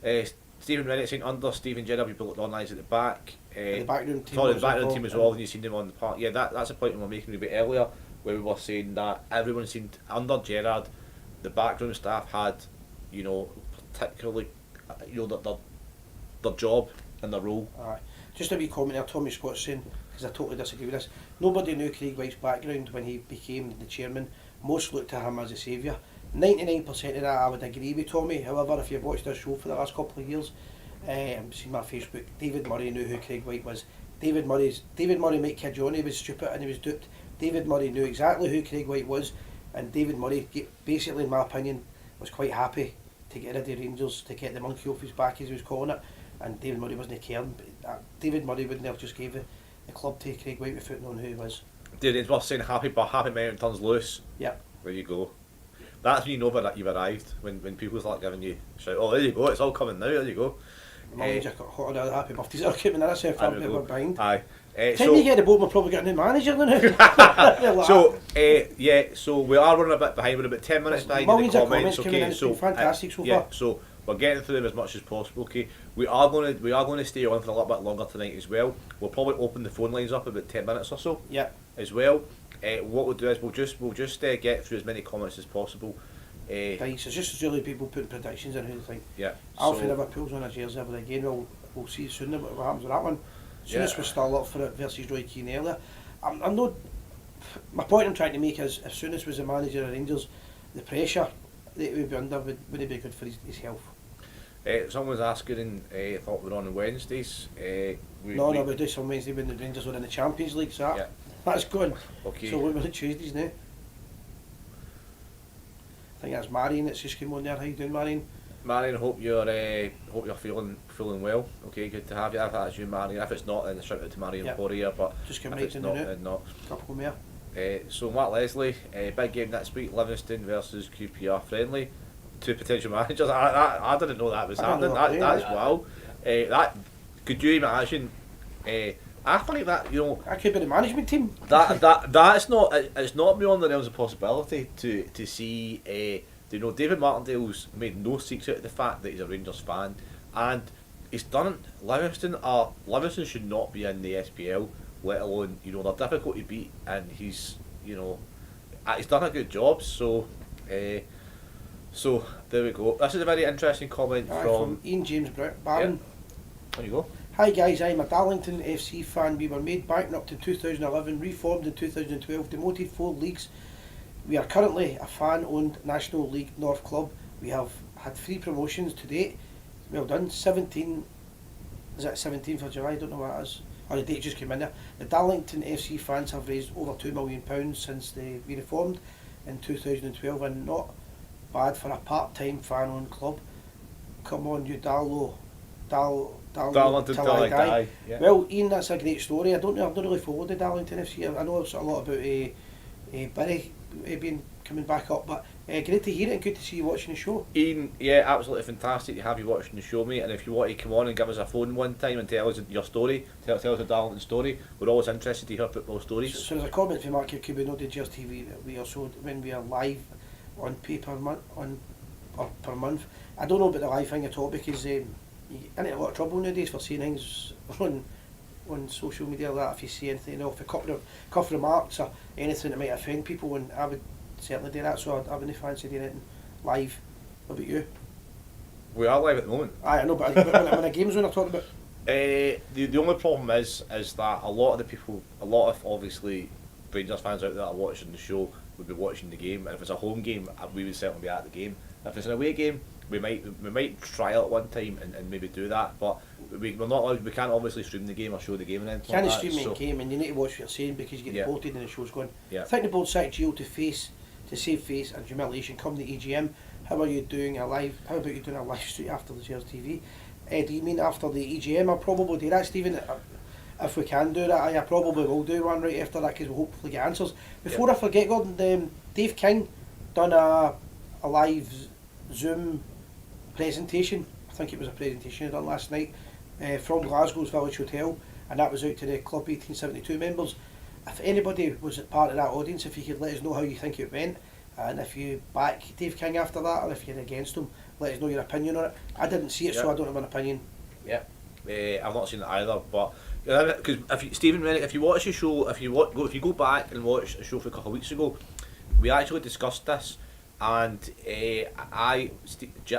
it. Stephen Rennick saying under Stephen Gerrard, people looked online at the back. The backroom team. Sorry, the backroom team as well. And you've seen them on the park. Yeah, that's a point we were making a bit earlier, where we were saying that everyone seemed under Gerrard, the backroom staff had, particularly, their job and their role. Just a wee comment there, Tommy Scott saying, because I totally disagree with this. Nobody knew Craig White's background when he became the chairman. Most looked to him as a saviour. 99% of that I would agree with Tommy. However, if you've watched our show for the last couple of years, seen my Facebook, David Murray knew who Craig White was. David Murray might kid you on, he was stupid and he was duped. David Murray knew exactly who Craig White was, and David Murray, basically in my opinion, was quite happy to get rid of Rangers, to get the monkey off his back as he was calling it, and David Murray wasn't caring. David Murray wouldn't have just gave the club to Craig White without knowing who he was. Dude, it's worth saying happy man turns loose. Yep. There you go. That's when you know that you've arrived, when people start giving you shout, oh there you go, it's all coming now, there you go. Just got hot on the happy birthdays are coming in, that's how far we're behind. Aye. Time you get the boat, we'll probably get a new manager now. So we are running a bit behind, we're about 10 minutes behind in the comments, okay, so it's been fantastic so far. So we're getting through them as much as possible, okay. We are going to stay on for a little bit longer tonight as well. We'll probably open the phone lines up about 10 minutes or so. Yeah. As well. What we'll do is we'll just get through as many comments as possible. Right, so just really people putting predictions in who they think. Yeah. Alfie Liverpool's on a jersey ever again. We'll see soon what happens with that one. As soon as we're still up for it versus Roy Keane earlier. I'm not. My point I'm trying to make is, as soon as was the manager of Rangers, the pressure that he would be under wouldn't be good for his health. Someone's asking, and thought we're on Wednesdays. We do some Wednesday when the Rangers were in the Champions League, so that's gone. Okay. So we're on Tuesdays now. I think that's Marion that's just come on there. How you doing, Marion? Marion, hope you're feeling well. Okay, good to have you. If that's you, Marion. If it's not, then shout out to Marion for you. But just come if right it's in not, the then not. Couple more. So Matt Leslie, big game next week. Livingston versus QPR friendly. Two potential managers. I didn't know that was happening. That's wow. That could you imagine? I think that that could be the management team. That's not. It's not beyond the realms of possibility to see. David Martindale's made no secret of the fact that he's a Rangers fan, and he's done it. Livingston should not be in the SPL, let alone they're difficult to beat, and he's done a good job. So there we go. This is a very interesting comment from Ian James Barron. There you go. Hi guys, I'm a Darlington FC fan. We were made bankrupt in 2011, reformed in 2012, demoted 4 leagues. We are currently a fan-owned National League North club. We have had 3 promotions to date. Well done. 17, is it 17th of July? I don't know what it is. Or the date just came in there. The Darlington FC fans have raised over £2 million since we reformed in 2012, and not bad for a part-time fan-owned club. Come on, you Darlington till I die. Yeah. Well, Ian, that's a great story. I've not really followed the Darlington FC. I know a lot about Bury being coming back up, but great to hear it and good to see you watching the show. Ian, yeah, absolutely fantastic to have you watching the show, mate. And if you want to come on and give us a phone one time and tell us your story, tell us a Darlington story, we're always interested to hear football stories. So there's a comment from Mark Kirkby, not the Gers TV, that we are so when we are live on pay per month per month. I don't know about the live thing at all, because you're in a lot of trouble nowadays for saying things on social media, that if you see anything off a couple of remarks or anything that might offend people, and I would certainly do that, so I wouldn't fancy doing it live. What about you? We are live at the moment. I know, but when a game's on, I talk about. The only problem is that a lot of obviously Rangers fans out there are watching the show would be watching the game, and if it's a home game, we would certainly be at the game. If it's an away game, we might try it at one time and maybe do that, but we're not allowed, we can't obviously stream the game or show the game and anything. You can't stream the game, and you need to watch what you're saying because you get deported and the show's going. I think the board sacked Gio to save face and humiliation come the EGM. How are you doing a live? How about you doing a live stream after the Gers TV? Do you mean after the EGM? I'll probably do that, Stephen. If we can do that, I probably will do one right after that, because we'll hopefully get answers. Before I forget, Gordon, Dave King done a live Zoom presentation. I think it was a presentation he done last night from Glasgow's Village Hotel, and that was out to the Club 1872 members. If anybody was a part of that audience, if you could let us know how you think it went, and if you back Dave King after that, or if you're against him, let us know your opinion on it. I didn't see it, so I don't have an opinion. I've not seen it either, but because Stephen Rennick, if you watch the show, if you go back and watch a show for a couple of weeks ago, we actually discussed this, and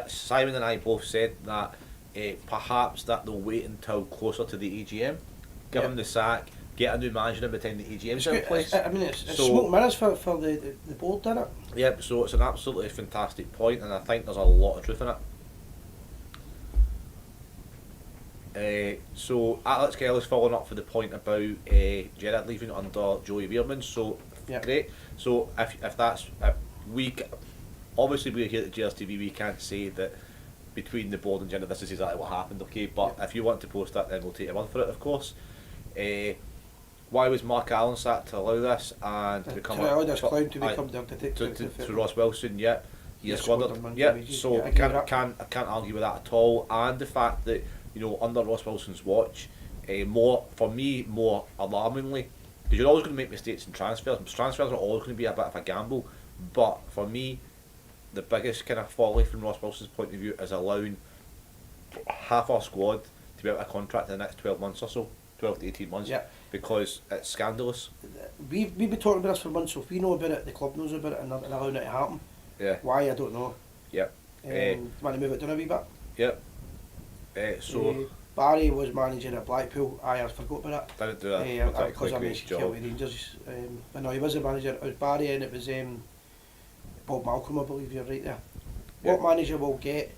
Simon and I both said that perhaps that they'll wait until closer to the AGM, give him the sack, get a new manager in by the time the AGM's in place. I mean, it's smoke mirrors for the board, isn't it? Yep, so it's an absolutely fantastic point, and I think there's a lot of truth in it. So Alex Kelly's following up for the point about Gerrard leaving under Joey Veerman. So great. So if that's obviously we're here at Gers TV, we can't say that between the board and Gerrard this is exactly what happened. Okay, but if you want to post that, then we'll take a month for it, of course. Why was Mark Allen sacked to allow this and to become to Ross Wilson? Yeah, he has squandered. Yeah, so I can't argue with that at all. And the fact that, you know, under Ross Wilson's watch, more alarmingly, because you're always going to make mistakes in transfers. Transfers are always going to be a bit of a gamble. But for me, the biggest kind of folly from Ross Wilson's point of view is allowing half our squad to be out of contract in the next 12 months or so, 12 to 18 months, because it's scandalous. We've been talking about this for months, so if we know about it, the club knows about it, and they're allowing it to happen. Why, I don't know. Want to move it down a wee bit? Barry was manager at Blackpool. I forgot about that. Didn't do that because I mentioned Celtic Rangers. But no, he was a manager. It was Barry, and it was Bob Malcolm, I believe. You're right there. What manager will get?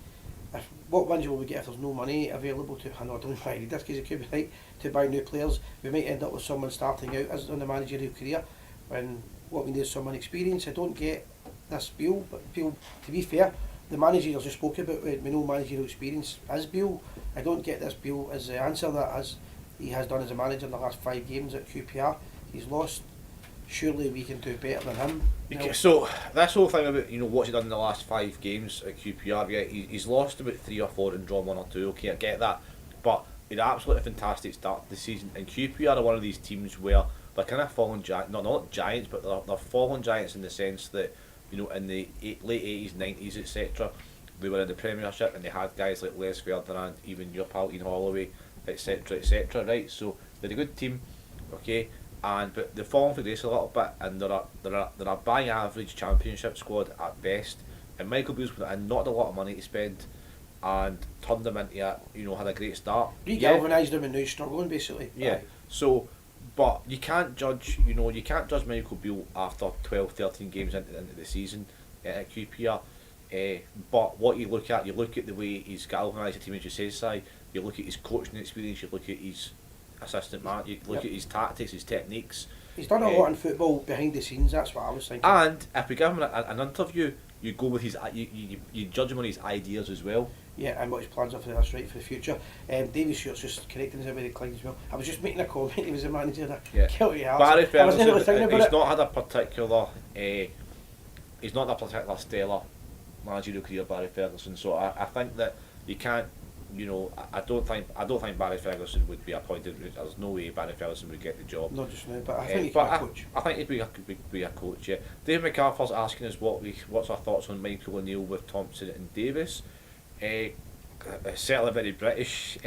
What manager will we get if there's no money available to? I know I don't want to read this because it could be right to buy new players. We might end up with someone starting out as on the managerial career, when what we need is someone experienced. I don't get this Bill, but Bill, to be fair, the manager I just spoke about with no managerial experience as Bill. I don't get this Bill as the answer that as he has done as a manager in the last 5 games at QPR. He's lost. Surely we can do better than him. So this whole thing about, you know, what's he done in the last 5 games at QPR, he's lost about 3 or 4 and drawn 1 or 2. Okay, I get that, but he had absolutely fantastic start to the season. And QPR are one of these teams where they're kind of fallen giants, not giants, but they're fallen giants in the sense that, you know, in the late 80s, 90s, etc., they were in the Premiership and they had guys like Les Ferdinand, even your pal Ian Holloway, etc., etc., right? So they're a good team, okay, but they've fallen for grace a little bit, and they're a bang average Championship squad at best. And Michael Beale's put in not a lot of money to spend, and turned them into had a great start. Galvanised them and now struggling basically. Yeah. So, but you can't judge Michael Beale after 12, 13 games into the season at QPR. But what you look at the way he's galvanised the team, as you say, Si. You look at his coaching experience, you look at his assistant man, you look at his tactics, his techniques. He's done a lot in football behind the scenes, that's what I was thinking. And if we give him an interview, you go with his, you judge him on his ideas as well. Yeah, and what his plans are for us, right, for the future. David Stewart's just correcting us every Clyde as well. I was just making a comment, he was a manager of Celtic Hearts. Barry Ferguson, he's not had a particular stellar managerial career, Barry Ferguson. So I think that you can't, I don't think Barry Ferguson would be appointed. There's no way Barry Ferguson would get the job. Not just now, but I think he could be a coach. I think he'd be a coach. Yeah. Dave McArthur's asking us what's our thoughts on Michael O'Neill with Thompson and Davis. Certainly a very British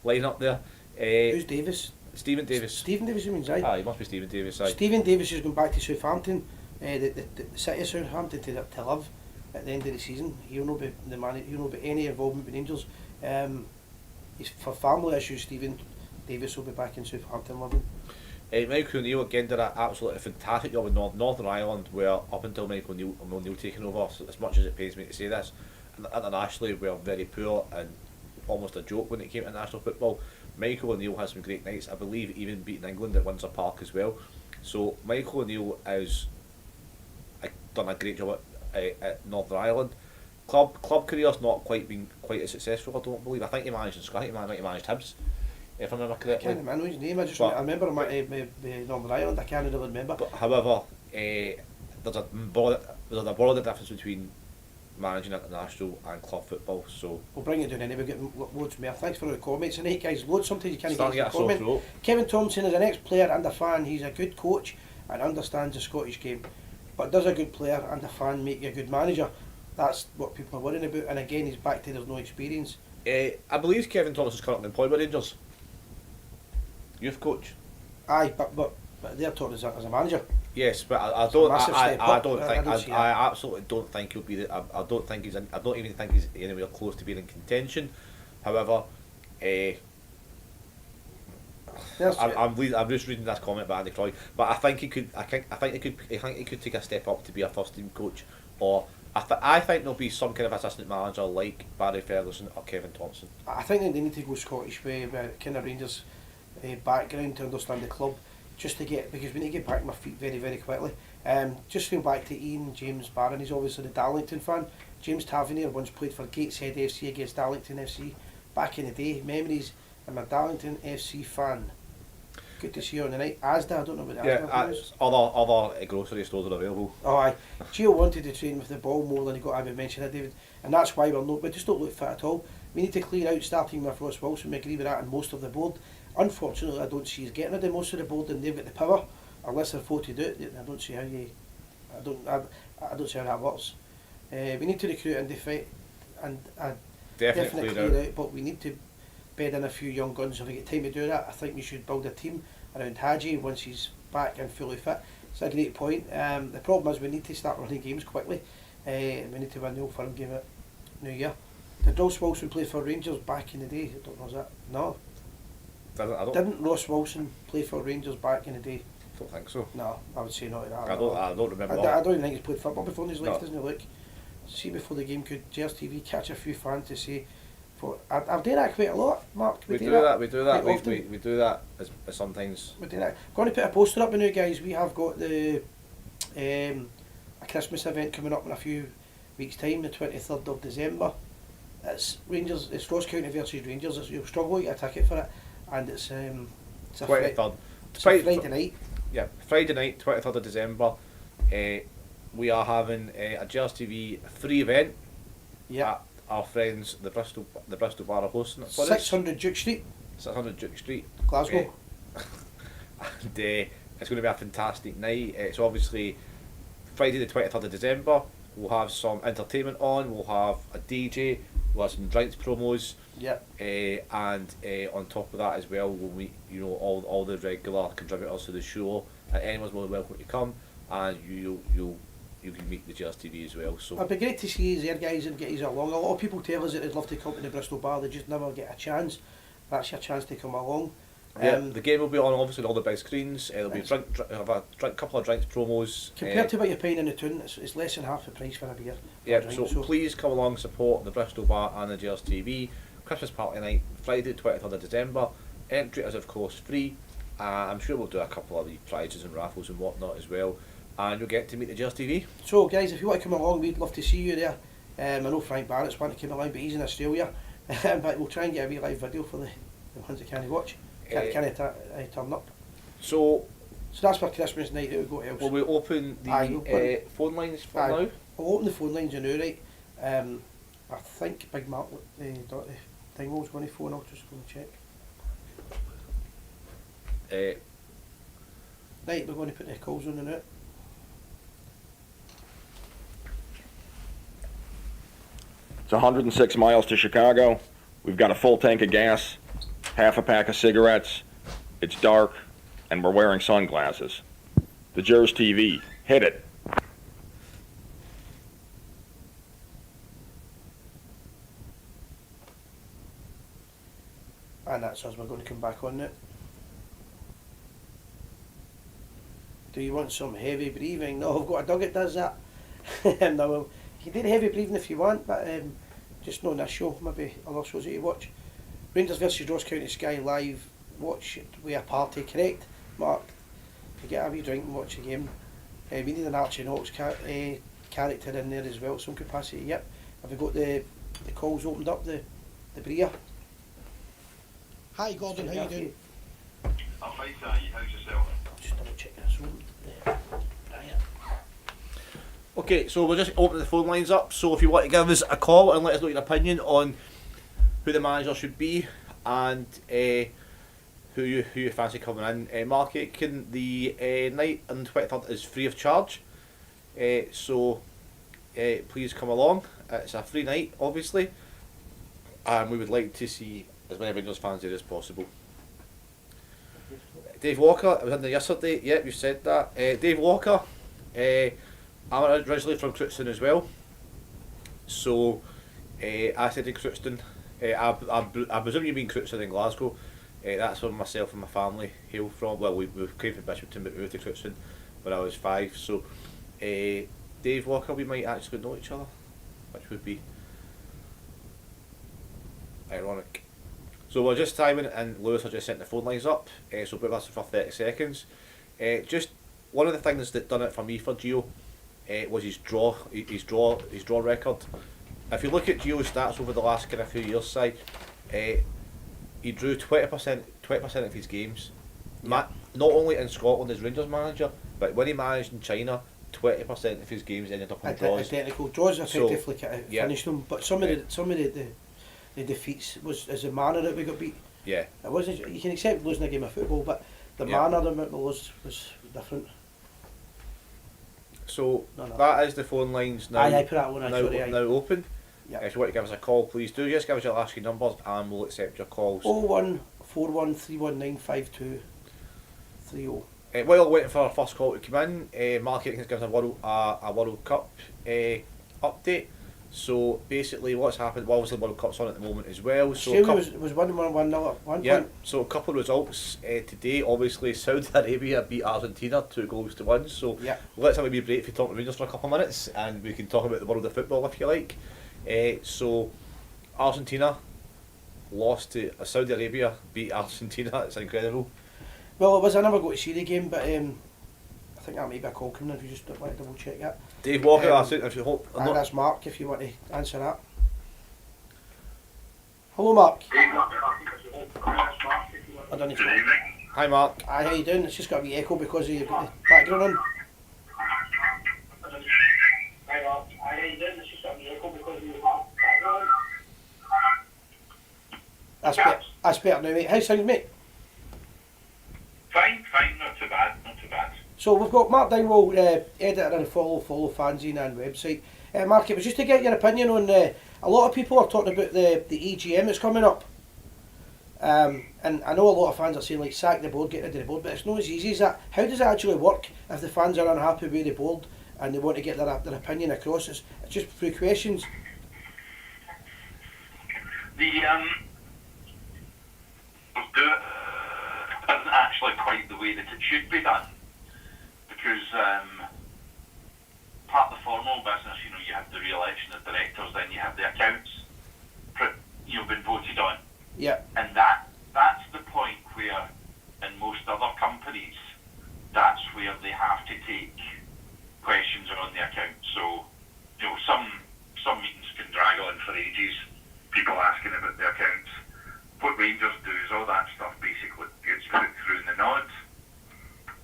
line up there. Who's Davis? Stephen Davis. Stephen Davis, you mean, right? He must be Stephen Davis. Stephen Davis is going back to Southampton, the city of Southampton, to live at the end of the season. He'll not be the man. He'll not be any involvement with Rangers. For family issues, Stephen Davis will be back in Southampton living. Michael O'Neill again did an absolutely fantastic job in Northern Ireland, where up until Michael O'Neill taking over, so as much as it pains me to say this, internationally we were very poor and almost a joke when it came to international football. Michael O'Neill has some great nights. I believe even beating England at Windsor Park as well. So Michael O'Neill has done a great job at Northern Ireland. Club career's not been quite as successful, I don't believe. I think he managed in Scotland. He managed Hibs, if I remember correctly. I can't remember his name. I remember him at Northern Ireland. I can't really remember. But however, there's a broader difference between managing international and club football. So we'll bring it down anyway. We're getting loads more. Thanks for the comments tonight, guys. Loads. Sometimes you can't get a comment. Kevin Thompson is an ex-player and a fan. He's a good coach and understands the Scottish game. But does a good player and a fan make you a good manager? That's what people are worrying about. And again, he's back to there's no experience. I believe Kevin Thomas is currently employed by Rangers. Youth coach. Aye, but they're talking as a manager. Yes, but I It's a don't. massive step I up. don't I think. don't see I absolutely don't think he'll be. I don't think he's. I don't even think he's anywhere close to being in contention. However, I'm just reading this comment by Andy Croy, but I think he could. I think he could take a step up to be a first team coach, or I think there'll be some kind of assistant manager like Barry Ferguson or Kevin Thompson. I think they need to go Scottish way, kind of Rangers background to understand the club, just to get, because we need to get back on my feet very, very quickly. Just going back to Ian James Barron, he's obviously the Darlington fan. James Tavernier once played for Gateshead FC against Darlington FC back in the day. Memories. I'm a Darlington FC fan. Good to see you on the night. Asda, I don't know what the Asda is. Other grocery stores are available. Oh aye. Gio wanted to train with the ball more than he got to mention it, David. And that's why we just don't look fit at all. We need to clear out starting with Ross Wilson. We agree with that and most of the board. Unfortunately, I don't see us getting rid of most of the board, and they've got the power. Unless they're voted to do it, I don't see how you. I don't see how that works. We need to recruit and defend and definitely clear out. But we need to bed in a few young guns. If we get time to do that, I think we should build a team around Hadji once he's back and fully fit. It's a great point. The problem is we need to start running games quickly. We need to win the Old Firm game at New Year. Did Ross Wilson play for Rangers back in the day? I don't know, is that? No. Didn't Ross Wilson play for Rangers back in the day? I don't think so. No, I would say not to that. I don't remember. I don't even think he's played football before in his life, doesn't he? Look, see before the game, could Gers TV catch a few fans to say, I've done that quite a lot, Mark. We do that. We do that as sometimes. We do that. Going to put a poster up now, guys. We have got the a Christmas event coming up in a few weeks' time, the 23rd of December. It's Rangers. It's Ross County versus Rangers. You'll struggle to get a ticket for it, and it's a 23rd. It's a Friday night. Yeah, Friday night, 23rd of December. We are having a Gers TV free event. Yeah. At our friends, the Bristol Bar are hosting it for us. 600 Duke Street. 600 Duke Street. Glasgow. And it's going to be a fantastic night. It's obviously Friday the 23rd of December. We'll have some entertainment on. We'll have a DJ. We'll have some drinks promos. Yep. And on top of that as well, we'll meet all the regular contributors to the show. And anyone's more than welcome to come. And you can meet the Gers TV as well. So it'd be great to see you there, guys, and get you along. A lot of people tell us that they'd love to come to the Bristol Bar, they just never get a chance. That's your chance to come along. Yeah, the game will be on obviously all the big screens. There'll be couple of drinks promos. Compared to what you're paying in the tune, it's less than half the price for a beer. Yeah, so please come along, support the Bristol Bar and the Gers TV. Christmas party night, Friday 23rd of December. Entry is of course free. I'm sure we'll do a couple of the prizes and raffles and whatnot as well. And you'll get to meet the Gers TV. So guys, if you want to come along, we'd love to see you there. I know Frank Barrett's wanting to come along, but he's in Australia. But we'll try and get a wee live video for the ones that can't watch. Can't turn up. So that's for Christmas night. It will go else. Will we open the phone lines for now? We'll open the phone lines now, right? I think Big Mark, the thing was going to phone. I'll just go and check. Right, we're going to put the calls on the net. It's 106 miles to Chicago. We've got a full tank of gas, half a pack of cigarettes. It's dark, and we're wearing sunglasses. The Gers TV, hit it. And that's us, we're going to come back on it. Do you want some heavy breathing? No, I've got a dog that does that. No, well, you can do heavy breathing if you want, but just not on this show, maybe other shows that you watch. Rangers versus Ross County Sky Live, watch it with a party, correct, Mark? You get a wee drink and watch the game. We need an Archie Knox character in there as well, some capacity, yep. Have we got the calls opened up, the Bria? Hi Gordon, how you doing? I'm fine, thank you. How's yourself? Just double check this one. Okay, so we're just opening the phone lines up. So if you want to give us a call and let us know your opinion on who the manager should be and who you fancy coming in, Mark Aitken, the night on the 23rd is free of charge. So please come along. It's a free night, obviously, and we would like to see as many Rangers fans there as possible. Dave Walker, I was in there yesterday. Yep, you said that. Dave Walker, I'm originally from Crookston as well. So I said in Crookston, I presume you mean Crookston in Glasgow. That's where myself and my family hail from. Well, we came from Bishopton but moved to Crookston when I was 5. So Dave Walker, we might actually know each other, which would be ironic. So we're just timing, and Lewis has just sent the phone lines up, so bear with us for 30 seconds. Just one of the things that done it for me for Gio was his draw record. If you look at Gio's stats over the last kind of few years, he drew 20% of his games. Not only in Scotland as Rangers manager, but when he managed in China, 20% of his games ended up in draws. Identical draws effectively finished them, but some of the defeats was as a manner that we got beat. Yeah. It wasn't. You can accept losing a game of football, but the manner that we lost was different. So that is the phone lines now. I put that one now open. Yep. If you want to give us a call, please do. Just give us your last few numbers, and we'll accept your calls. 01413195230. While waiting for our first call to come in, Mark Aitken's given us a World Cup update. So basically, what's happened? Well, obviously, the World Cup's on at the moment as well. So Australia was 1-1-1-0 at one point. So a couple of results today. Obviously, Saudi Arabia beat Argentina 2-1. So let's have a wee break if you talk to Rangers for a couple of minutes, and we can talk about the world of football if you like. So Argentina lost to Saudi Arabia, beat Argentina. It's incredible. Well, it was. I never got to see the game, but I think that might be a call coming in if you just want to double check that. Dave Walker, I think if you hope. That's Mark if you want to answer that. Hello, Mark. I don't know. Good evening. Hi, Mark. Hi, how you doing? It's just got a wee echo because you've got the background on. Hi, Mark. How you doing? It's just got me echo because you background. That's better now, mate. How's things, mate? Fine, not too bad. So we've got Mark Dingwall, editor and follow fanzine and website. Mark, it was just to get your opinion on. A lot of people are talking about the EGM that's coming up, and I know a lot of fans are saying like sack the board, get rid of the board, but it's not as easy as that. How does it actually work if the fans are unhappy with the board and they want to get their opinion across? It's just through questions. The do it isn't actually quite the way that it should be done, because part of the formal business, you have the re-election of directors, then you have the accounts, been voted on. Yeah. And that's the point where, in most other companies, that's where they have to take questions on the accounts. So, some meetings can drag on for ages, people asking about the accounts. What Rangers do is all that stuff basically gets put through in the nods,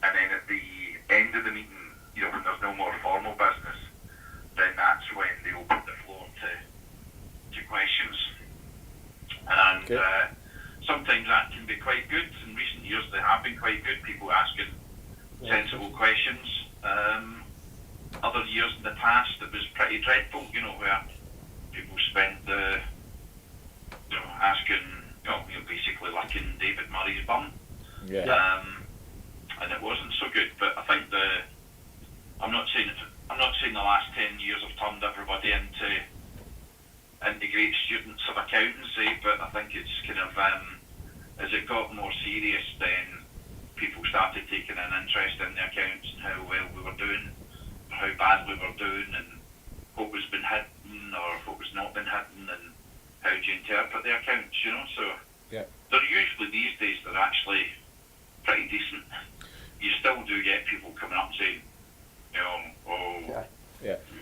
and then at the end of the meeting, when there's no more formal business, then that's when they open the floor to questions. And sometimes that can be quite good. In recent years they have been quite good, people asking sensible questions. Other years in the past it was pretty dreadful, where people spent asking, basically licking David Murray's bum. Yeah. And it wasn't so good. But I think I'm not saying the last 10 years have turned everybody into great students of accountancy, but I think it's kind of as it got more serious, then people started taking an interest in the accounts and how well we were doing, or how bad we were doing, and what was been hidden or what was not been hidden, and how do you interpret the accounts, So they're usually these days they're actually pretty decent. You still do get people coming up saying,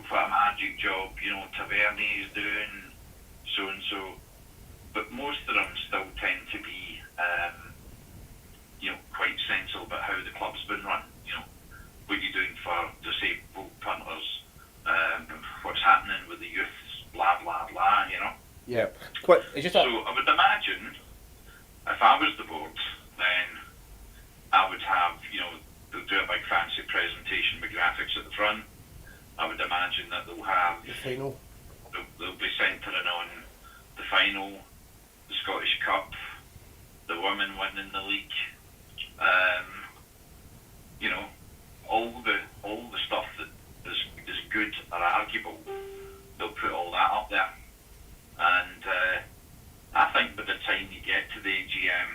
what a magic job, Taverny is doing so and so, but most of them still tend to be quite sensible about how the club's been run. What you're doing for disabled punters, what's happening with the youths, blah blah blah. Yeah. So I would imagine if I was the board, then I would have, they'll do a big fancy presentation with graphics at the front. imagine that they'll have The final. they'll be centering on the final, the Scottish Cup, the women winning the league. You know, all the stuff that is good or arguable, they'll put all that up there. And I think by the time you get to the AGM,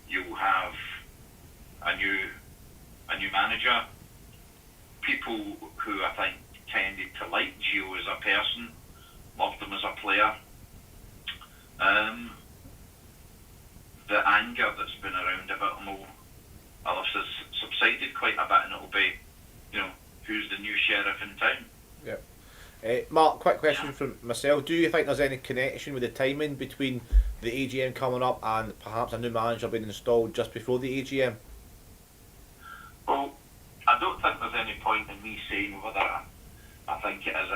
you'll have a new manager, people who I think tended to like Gio as a person, loved him as a player. The anger that's been around about him will have subsided quite a bit, and it'll be, you know, who's the new sheriff in town. Yeah. Mark, quick question from myself. Do you think there's any connection with the timing between the AGM coming up and perhaps a new manager being installed just before the AGM? Well, I don't think there's any point in me saying whether I think it is.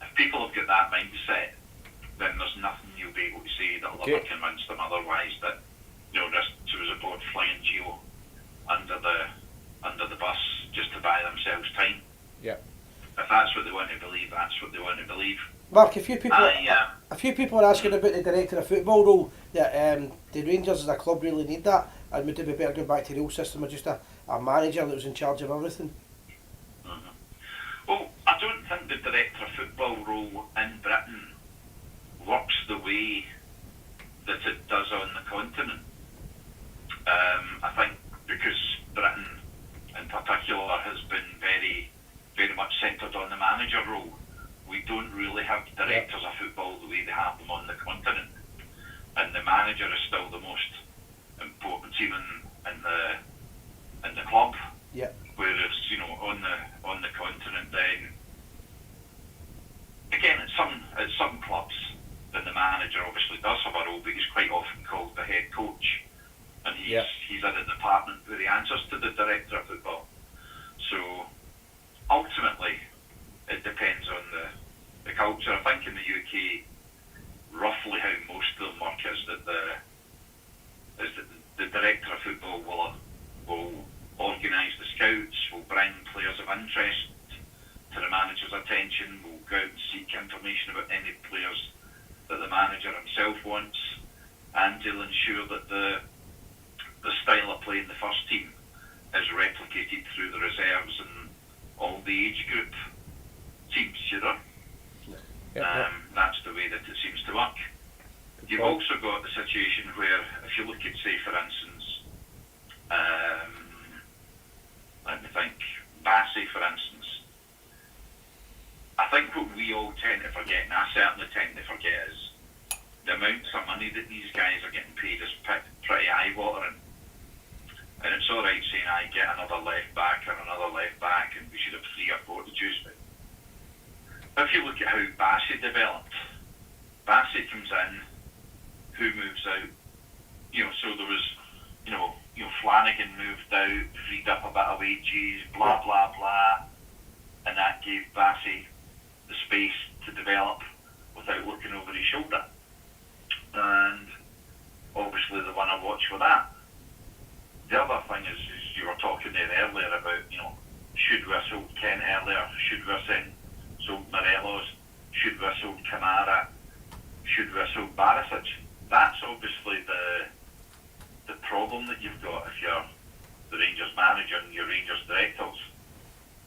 If people have got that mindset, then there's nothing you'll be able to say that'll ever convince them otherwise that, you know, just to as a board flying Gio under the bus just to buy themselves time. Yeah. If that's what they want to believe, that's what they want to believe. Mark, a few people are asking about the director of football role. That the Rangers as a club really need that, and would it be better going back to the old system of just a manager that was in charge of everything? Mm-hmm. Well, I don't think the director of football role in Britain works the way that it does on the continent. I think because Britain in particular has been very, very much centred on the manager role, we don't really have directors of football the way they have them on the continent. And the manager is still the most important team in the club. Yeah. Whereas, you know, on the continent, then again at some clubs, then the manager obviously does have a role, but he's quite often called the head coach, and he's in a department where he answers to the director of football. So ultimately, it depends on the culture. I think in the UK, roughly how most of them work is that the director of football will organise the scouts, will bring players of interest to the manager's attention, will go out and seek information about any players that the manager himself wants, and he'll ensure that the style of play in the first team is replicated through the reserves and all the age group teams, you know. That's the way that it seems to work. You've also got the situation where, if you look at, say, for instance, let me think, Bassey, for instance, I think what we all tend to forget, and I certainly tend to forget, is the amounts of money that these guys are getting paid is pretty eye-watering. And it's all right saying, I get another left back and another left back, and we should have 3 or 4 to choose from. If you look at how Bassey developed, Bassey comes in, who moves out? You know, so there was, you know, Flanagan moved out, freed up a bit of wages, blah blah blah, and that gave Bassey the space to develop without looking over his shoulder. And obviously the one I watch for that. The other thing is you were talking there earlier about, you know, should we have sold Kent earlier? Should we have sold Morelos? Should we have sold Kamara? Should we have sold Barisic? That's obviously the problem that you've got if you're the Rangers manager and your Rangers directors.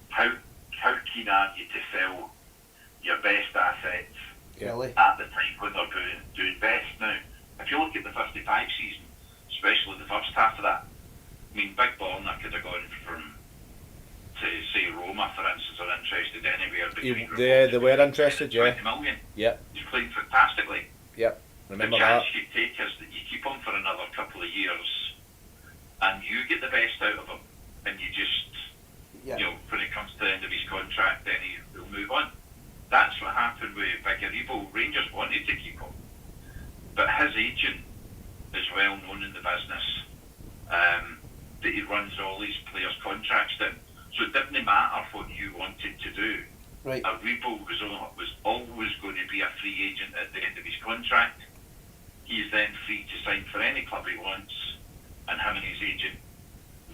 How keen are you to sell your best assets at the time when they're doing best? Now, if you look at the 55 season, especially the first half of that, I mean, Big Borna could have gone to, say, Roma, for instance, are interested anywhere between... They were interested, 20 million. Yeah. He's playing fantastically. Yep, remember the that. chance you take is that you keep him for another couple of years and you get the best out of him, and you just, you know, when it comes to the end of his contract, then he'll move on. That's what happened with Vigaribo. Rangers wanted to keep him, but his agent is well known in the business, that he runs all these players' contracts down. So it didn't matter what you wanted to do. Right. Aribo was always going to be a free agent at the end of his contract. He's then free to sign for any club he wants, and him and his agent,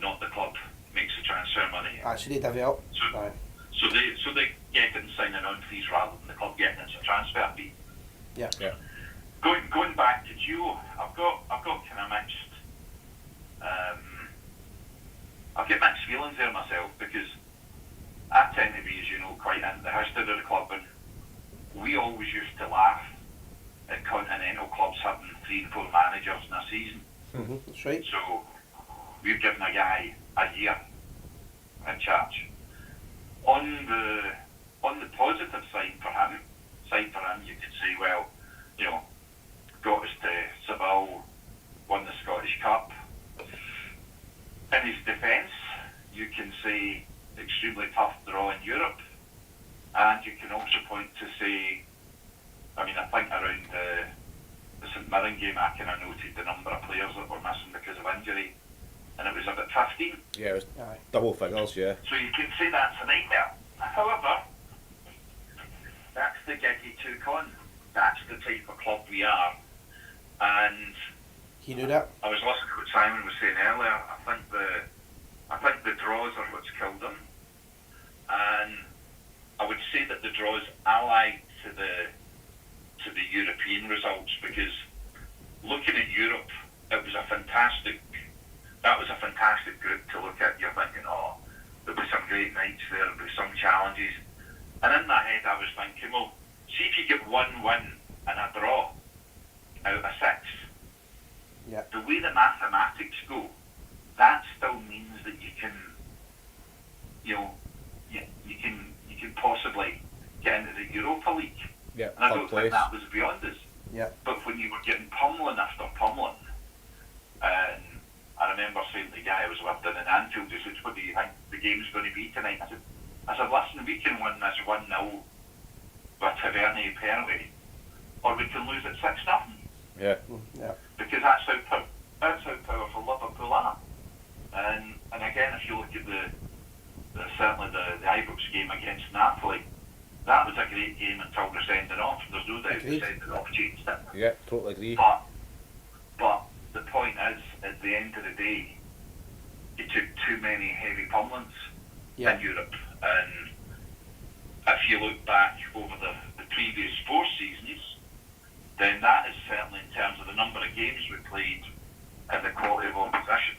not the club, makes the transfer money. Actually, divvy up. So they signing on fees rather than the club getting its transfer fee. Yeah. Going back to Gio, I've got kind of mixed. I've got mixed feelings there myself, because I tend to be, as you know, quite into the history of the club, and we always used to laugh at continental clubs having 3 and 4 managers in a season. Mm-hmm. That's right. So we've given a guy a year in charge. On the positive side for him, you could say, well, you know, got us to Seville, won the Scottish Cup. In his defence, you can say extremely tough draw in Europe, and you can also point to say, I mean, I think around the St Mirren game, I kind of noted the number of players that were missing because of injury, and it was about 15. Yeah, it was Aye. double figures, yeah. So you can say that's a nightmare. However, that's the gig he took on. That's the type of club we are. And He knew that. I was listening to what Simon was saying earlier. I think the draws are what's killed him. And I would say that the draws allied to the European results, because looking at Europe, that was a fantastic group to look at. You're thinking, oh, there'll be some great nights there, there'll be some challenges. And in my head I was thinking, well, see if you get 1 win and a draw out of 6. Yeah. The way the mathematics go, that still means that you can, you can possibly get into the Europa League. Yeah, And I third don't place. think that was beyond us. Yeah. But when you were getting pummeling after pummeling, and I remember saying to the guy I was with down in Anfield, he said, what do you think the game's going to be tonight? I said, listen, we can win this 1-0 with Tavernier penalty, or we can lose it 6-0. Yeah. Yeah. Because that's how powerful Liverpool are. And again, if you look at certainly the Ibrox game against Napoli, that was a great game until the sending off. There's no doubt the sending off changed it. Yeah, totally agree. But the point is, at the end of the day, he took too many heavy pummelings in Europe. And if you look back over the previous 4 seasons, then that is certainly, in terms of the number of games we played and the quality of opposition,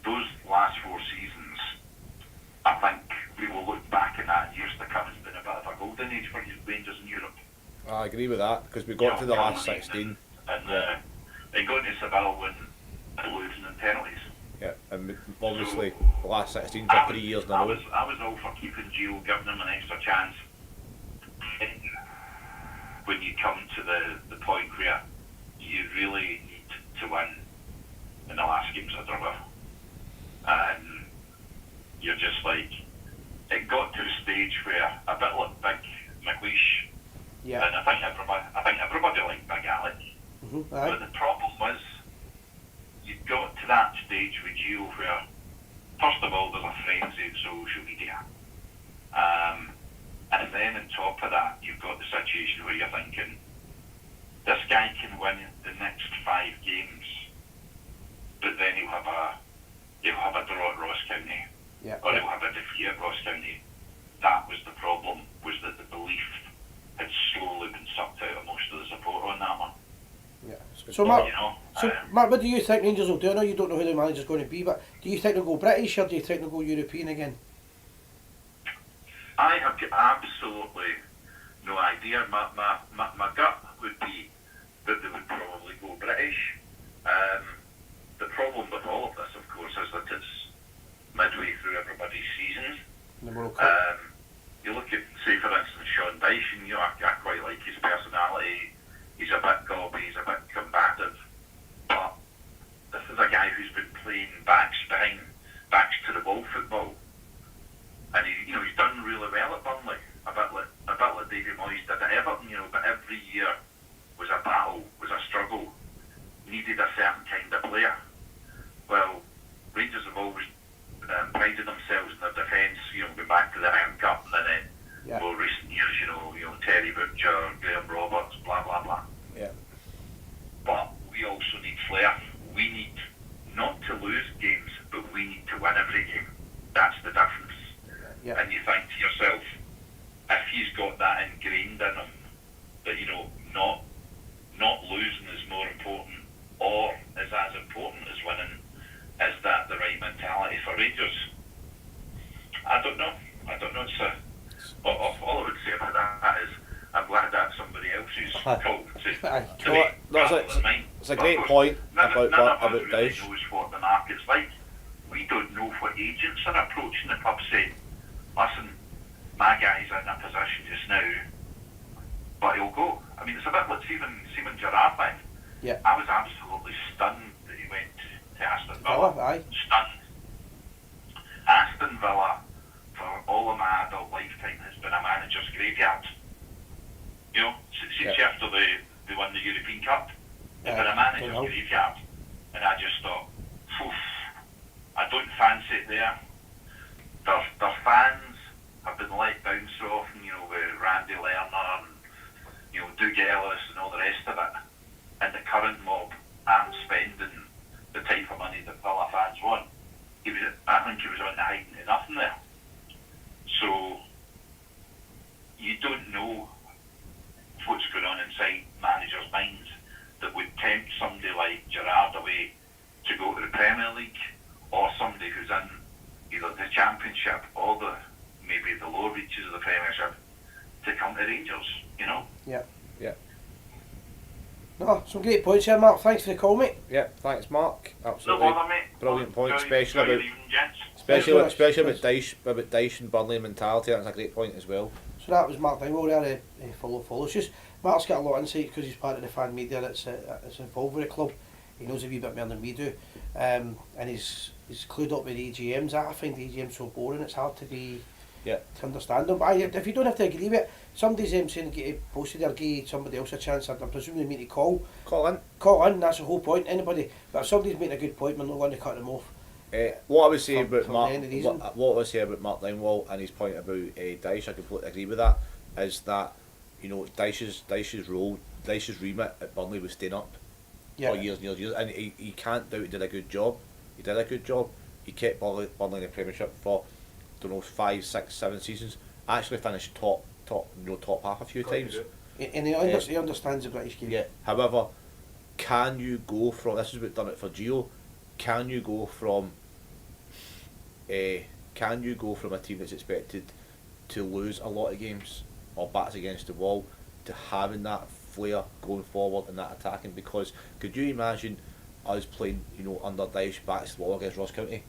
those last 4 seasons, I think we will look back at that in years to come as being a bit of a golden age for Rangers in Europe. I agree with that, because we got to the last 16. And going to Seville and losing in penalties. Yeah, and obviously the last 16 for 3 years in a row. I was all for keeping Gio, giving him an extra chance. When you come to the point where you really need to win in the last games of the rubber, and you're just like, it got to the stage where a bit like Big McLeish, and I think everybody liked Big Alec, but the problem was you got to that stage with Gio where, first of all, there's a frenzy in social media. And then on top of that, you've got the situation where you're thinking, this guy can win the next 5 games, but then he'll have a draw at Ross County, or he'll have a defeat at Ross County. That was the problem, was that the belief had slowly been sucked out of most of the support on that one. Yeah. So Mark, Mark, what do you think Rangers will do? I know you don't know who the manager's going to be, but do you think they'll go British or do you think they'll go European again? I have got absolutely no idea. My gut would be that they would probably go British. The problem with all of this, of course, is that it's midway through everybody's season. The World Cup. You look at, say, for instance, Sean Dyson. I quite like his personality. He's a bit gobby, he's a bit combative. But this is a guy who's been playing backs to the ball football. And he's done really well at Burnley, a bit like David Moyes did at Everton, but every year was a battle, was a struggle, needed a certain kind of player. Well, Rangers have always prided themselves in their defence, going back to the Iron Cup, and then more recent years, Terry Butcher, Graham Roberts, blah blah blah. Yeah. But we also need flair. We need not to lose games, but we need to win every game. That's don't know. It's all I would say about that is I'm glad that's somebody else's call to make rather than mine. It's a great point None of us about really Dyche. knows what the market's like. We don't know what agents are approaching the pub saying, listen, my guy's in a position just now, but he'll go. I mean, it's a bit like Steven Gerrard thing. Yeah. I was absolutely stunned that he went to Aston Villa. Aye. Stunned. Aston Villa, for all of my adult lifetime, has been a manager's graveyard. You know, since after they won the European Cup, they've been a manager's graveyard. And I just thought, I don't fancy it there. Their fans have been let down so often, you know, with Randy Lerner and, you know, Doug Ellis and all the rest of it. And the current mob aren't spending the type of money that Villa fans want. I think he was on the hiding to nothing there. So, you don't know what's going on inside managers' minds that would tempt somebody like Gerrard away to go to the Premier League, or somebody who's in either the Championship or maybe the lower reaches of the Premiership to come to Rangers, you know? Yeah. Yeah. No, some great points here, Mark. Thanks for the call, mate. Yeah, thanks, Mark. No Absolutely. bother, mate. Brilliant point, Enjoy especially your about evening, gents. especially about Dyche and Burnley mentality. That's a great point as well. So that was Mark Dingwall there, follow. It's just, Mark's got a lot of insight because he's part of the fan media that's involved with the club. He knows a wee bit more than we do. And he's clued up with EGMs. I find the EGMs so boring, it's hard to understand them. But if you don't have to agree with it, somebody's saying get posted or give somebody else a chance. I'm presuming they mean to call in, that's the whole point. Anybody, but if somebody's making a good point, we're not going to cut them off. What I would say From about Mark, the end of the season. what I would say about Mark Dingwall and his point about Dyche, I completely agree with that. Is that, you know, Dyche's role, Dyche's remit at Burnley was staying up for years and years, and he can't doubt he did a good job. He did a good job. He kept Burnley in the Premiership for, I don't know, 5, 6, 7 seasons. Actually finished top half a few times. And he understands the British game. Yeah. However, can you go from, this is what done it for Gio, can you go from a team that's expected to lose a lot of games or backs against the wall to having that flair going forward and that attacking? Because could you imagine us playing, you know, under Dyche backs the wall against Ross County?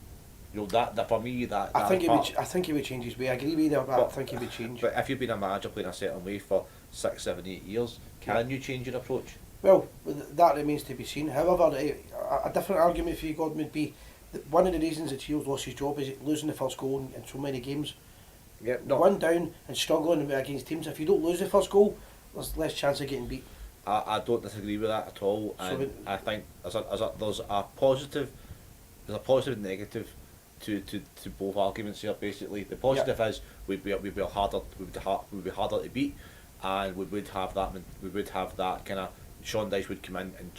You know, that for me, I think he would change his way. I agree with you there, but I think he would change. But if you've been a manager playing a certain way for 6, 7, 8 years, can you change your approach? Well, that remains to be seen. However, a different argument for you, Gordon, would be that one of the reasons that Gio's lost his job is losing the first goal in so many games. Yeah, Going down and struggling against teams. If you don't lose the first goal, there's less chance of getting beat. I don't disagree with that at all, and I think there's a positive and negative to both arguments here. Basically, the positive is we'd be harder to beat, and we would have that kind of, Sean Dyche would come in and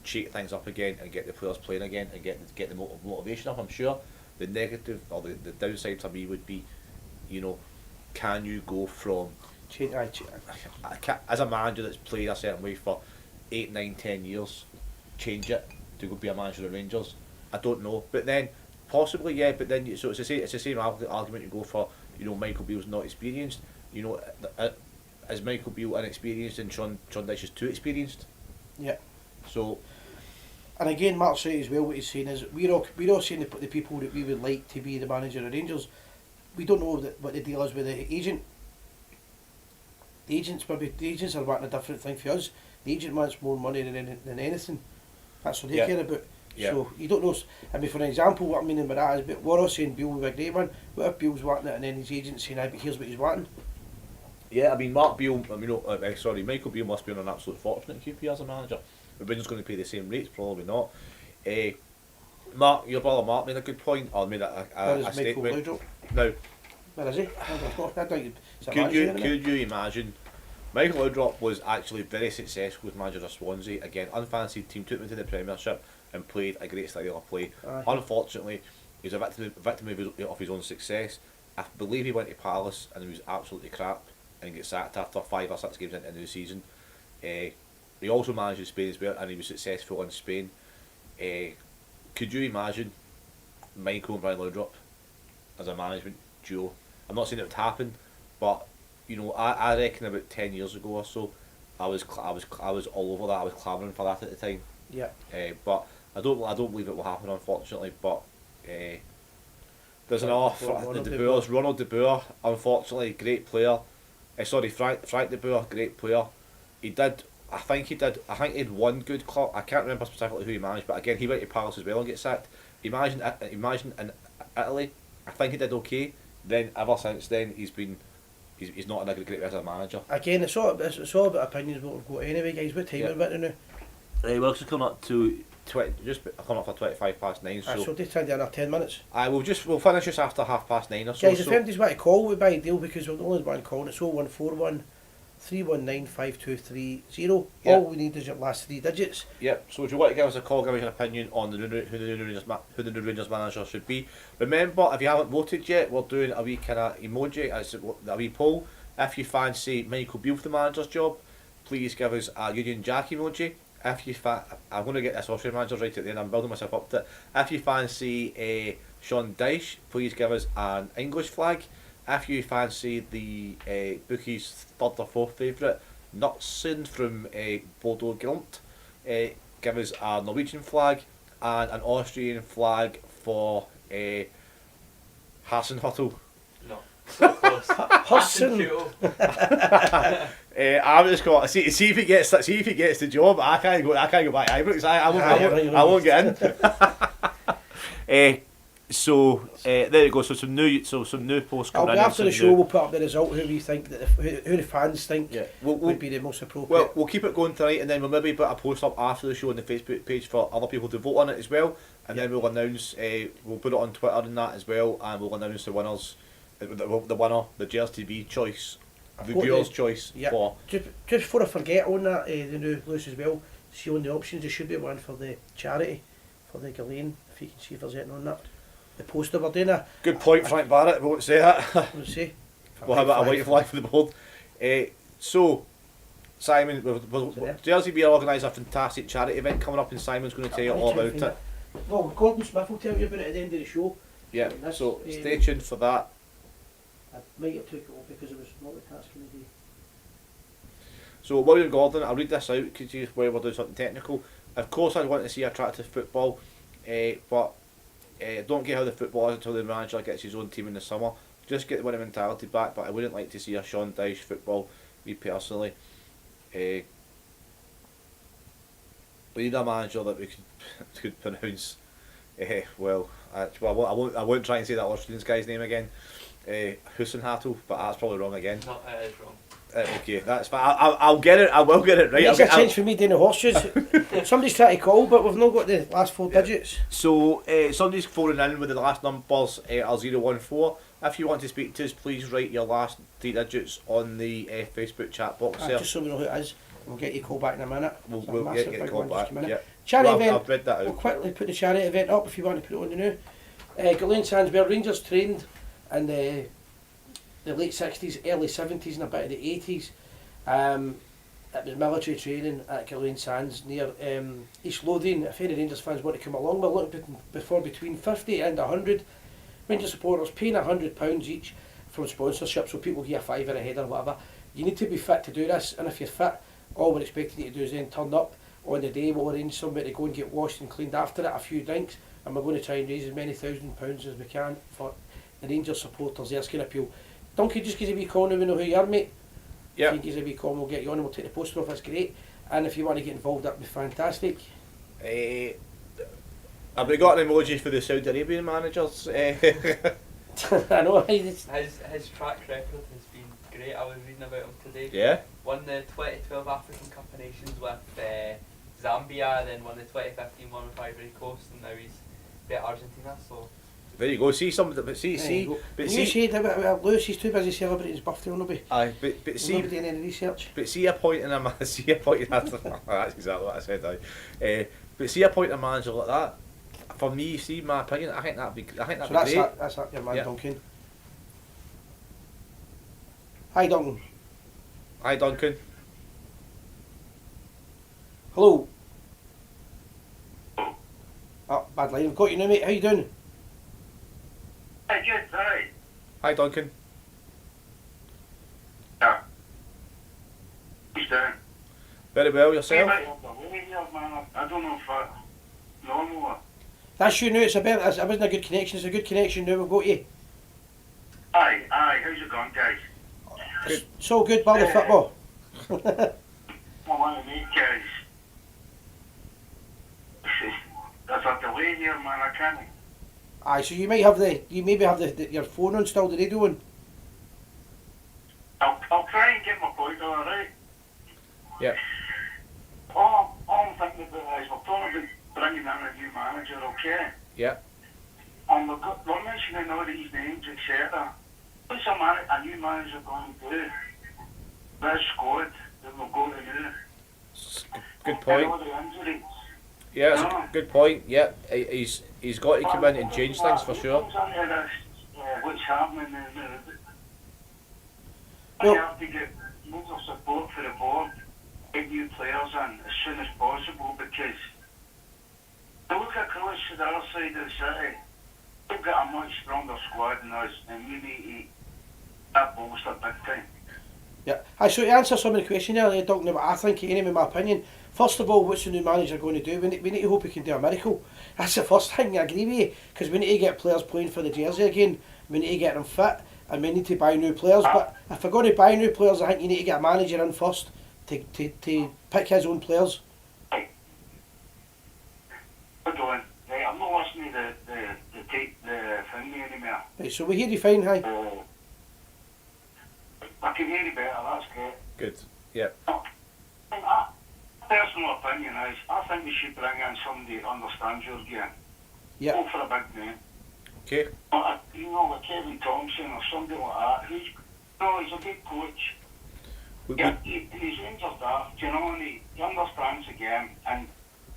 shake things up again and get the players playing again and get the motivation up. I'm sure the negative or the downside to me would be, you know, can you go from as a manager that's played a certain way for 8, 9, 10 years, change it to go be a manager at Rangers? I don't know, but then possibly but then so it's the same argument you go for. You know, Michael Beale's not experienced. You know, is Michael Beale inexperienced and Sean Dyche is too experienced? Yeah. So. And again, Mark said as well, what he's saying is we're all saying the people that we would like to be the manager of Rangers. We don't know what the deal is with the agent. The agents are wanting a different thing for us. The agent wants more money than anything. That's what they care about. Yeah. So you don't know. I mean, for an example, what I mean by that is, but we're all saying Beale would be a great one. What if Beale's wanting it and then his agent's saying, but here's what he's wanting? Yeah, I mean, Michael Beale must be on an absolute fortune at QP as a manager. But Rangers going to pay the same rates? Probably not. Mark, your brother Mark made a good point, or made a statement. Now, where is he? Could you imagine? Michael Laudrup was actually very successful as manager of Swansea. Again, unfancied team, took them to the Premiership and played a great style of play. Unfortunately, he was a victim of his own success. I believe he went to Palace and he was absolutely crap and got sacked after 5 or 6 games into the season. He also managed in Spain as well, and he was successful in Spain. Could you imagine Michael and Brian Laudrup as a management duo I'm not saying it would happen, but you know, I reckon about 10 years ago or so, I was all over that. I was clamouring for that at the time. Yeah. But I don't believe it will happen, unfortunately. But there's an offer. Ronald De Boer, unfortunately, great player. Frank De Boer, great player. He had one good club. I can't remember specifically who he managed, but again, he went to Palace as well and get sacked. Imagine in Italy. I think he did okay. Then ever since then, he's not a great as a manager. Again, it's all about opinions. What we've got anyway, guys. What time are we at now? We're also coming up to coming up for 25 past 9. So they turned in our 10 minutes. We'll finish just after 9:30 or so. Guys, if anybody's want to call, we'd buy a deal because we're the only one calling. It's 0141 319 5230. Yeah. All we need is your last 3 digits. Yep. So if you want to give us a call, give us an opinion on who the new Rangers manager should be. Remember, if you haven't voted yet, we're doing a wee kind of emoji, a wee poll. If you fancy Michael Beale for the manager's job, please give us a Union Jack emoji. If you I'm going to get this Austrian manager right at the end. I'm building myself up to it. If you fancy Sean Dyche, please give us an English flag. If you fancy the bookies' third or fourth favourite, Nutsen from Bodo Glimt, give us a Norwegian flag and an Austrian flag for Hasenhüttl. No, so close. Hudson. I'm just going to see if he gets the job. I can't go back to Ibrox. I won't get in. So there you go. So some new posts coming in. After the show, we'll put up the result. Who we think that who the fans think would be the most appropriate. Well, we'll keep it going tonight, and then we'll maybe put a post up after the show on the Facebook page for other people to vote on it as well. And then we'll announce. We'll put it on Twitter and that as well, and we'll announce the winners. The winner, the Gers TV choice, the viewers' choice for. Just before I forget on that, the new Lewis as well. See on the options, there should be one for the charity, for the Gillian. If you can see if there's anything on that. The poster we're doing a. Good point, Frank Barrett. We won't say that. We'll see. We'll have a white flag for the board. So, Simon, Jersey Beer organised a fantastic charity event coming up, and Simon's going to tell you all about it. Well, Gordon Smith will tell you about it at the end of the show. Yeah. So stay tuned for that. I might have took it off because it was multitasking today. So William Gordon, I'll read this out because we're doing something technical. Of course, I want to see attractive football, but don't get how the football is until the manager gets his own team in the summer. Just get the winning mentality back, but I wouldn't like to see a Sean Dyche football, me personally. We need a manager that we could pronounce. I won't try and say that Austrian guy's name again. Hasenhüttl, but that's probably wrong again. No, it is wrong. Okay, that's fine. I'll get it. I will get it right. It's a change for me doing the horseshoes. Somebody's trying to call, but we've not got the last 4 digits. So somebody's phoning in with the last numbers are 014. If you want to speak to us, please write your last 3 digits on the Facebook chat box there. Just so we know who it is. We'll get your call back in a minute. We'll get the call back. Yep. Charity event. I've read that out. We'll quickly put the charity event up if you want to put it on the new. Gillian Sands, where Rangers trained in the late 60s, early 70s and a bit of the 80s. It was military training at Gillian Sands near East Lothian. If any Rangers fans want to come along, we're looking for between 50 and 100 Rangers supporters paying £100 each from sponsorship, so people get a fiver a head or whatever. You need to be fit to do this, and if you're fit, all we're expecting you to do is then turn up on the day. We'll arrange somebody to go and get washed and cleaned after it, a few drinks, and we're going to try and raise as many £1,000 as we can for the Rangers supporters. There's going to appeal. Donkey, just give us a wee call now we know who you are, mate. Yeah. If you give us a wee call, we'll get you on and we'll take the poster off. That's great. And if you want to get involved, that'd be fantastic. Have we got an emoji for the Saudi Arabian managers? I know. His track record has been great. I was reading about him today. Yeah. Won the 2012 African Cup of Nations with Zambia, then won the 2015 one with Ivory Coast, and now he's beat Argentina. So. There you go. See somebody, but see, Lewis, he's too busy celebrating his birthday, will be. Aye, but see, not doing any research. But see a point in a man. See a point in that's exactly what I said. Aye. But see a point in a manager like that. For me, see my opinion, I think that'd be great. That's your man, yeah. Duncan. Hi, Duncan. Hi, Duncan. Hello. Oh, bad line. We've got you now, mate. How you doing? Hi, good, alright. Hi, Duncan. He's down. Very well, yourself? I don't know if that's normal or... That's you now, it's a bit, it wasn't a good connection, it's a good connection now, we've got you. Aye, how's it going, guys? Good. It's all good, bar the football. I want to meet guys. There's a delay here, man, I can't... Aye, so you maybe have your phone on still, the radio on. I'll try and get my point alright. Yeah. All I'm thinking about is we're talking about bringing in a new manager, okay? Yeah. And we're mentioning all these names, etc. What's a new manager going to do? This squad that we're going to do. Good point. And all the injuries. Yeah, that's a good point. Yeah, he's got to come in and change things for sure. What's happening in the... Well- I have to get loads of support for the board, get new players in as soon as possible, because I look across to the other side of the city, they've got a much stronger squad than us, and we need that bolster big time. Yeah. Aye, so to answer some of the questions earlier, talking about, I think, anyway, in my opinion, first of all, what's the new manager going to do? We need to hope he can do a miracle. That's the first thing, I agree with you, because we need to get players playing for the jersey again, we need to get them fit, and we need to buy new players. But if we're going to buy new players, I think you need to get a manager in first to pick his own players. Hold on, hey, I'm not listening to the thing anymore. Right, so we hear you fine, hi. I can hear you better, that's great. Good. Yeah. My personal opinion is, I think we should bring in somebody who understands your game. Yeah. Go for a big name. Okay. You know, like Kevin Thompson or somebody like that. He's a good coach. We, Yeah, he's injured daft, you know, and he understands the game. And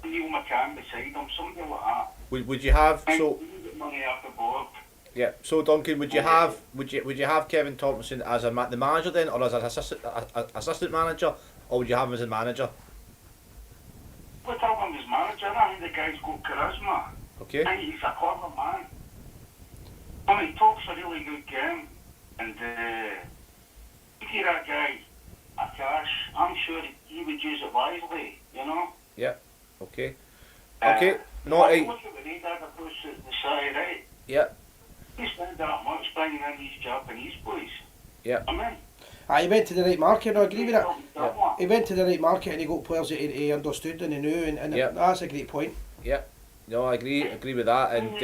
Neil McCann beside him, somebody like that. would you have And so? we get money off the board. Yeah. So Duncan, would you have Kevin Thompson as the manager then, or as an assistant manager, or would you have him as a manager? We'll have him as manager. I think the guy's got charisma. Okay. I think he's a clever man. I mean, he talks a really good game. And you give that guy a cash, I'm sure he would use it wisely, you know? Yeah. Okay. Okay. No. Look at what he did across the side, right? Yeah. He spent that much bringing in these Japanese boys. Yeah. I mean, Aye, he went to the right market, I agree with that. Yeah. He went to the right market and he got players that he understood and he knew, and Yeah. that's a great point. Yeah. No, I agree with that, and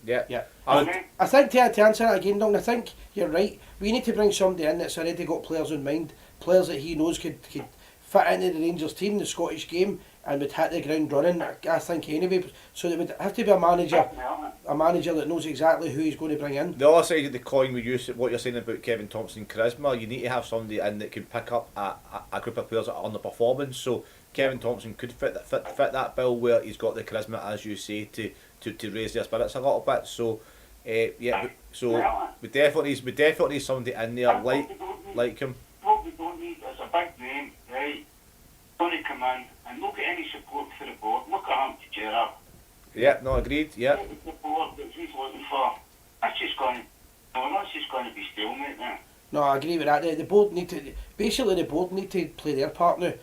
yeah. Yeah. I would, I think to answer that again, Duncan, I think you're right. We need to bring somebody in that's already got players in mind, players that he knows could fit into the Rangers team, the Scottish game, and would hit the ground running. I think anyway. So there would have to be a manager that knows exactly who he's going to bring in. the other side of the coin, we use what you're saying about Kevin Thompson charisma. You need to have somebody in that can pick up a group of players that are underperforming. So Kevin Thompson could fit that bill where he's got the charisma, as you say, to raise their spirits a little bit. So we definitely need somebody in there like him. What we don't need is a big name, right? Going to come in and look at any support for the board. Look at him to Gerard. Yeah, no, agreed. Yeah, The board that he's looking for, that's just going to be stalemate now. No, I agree with that. The board need to play their part now.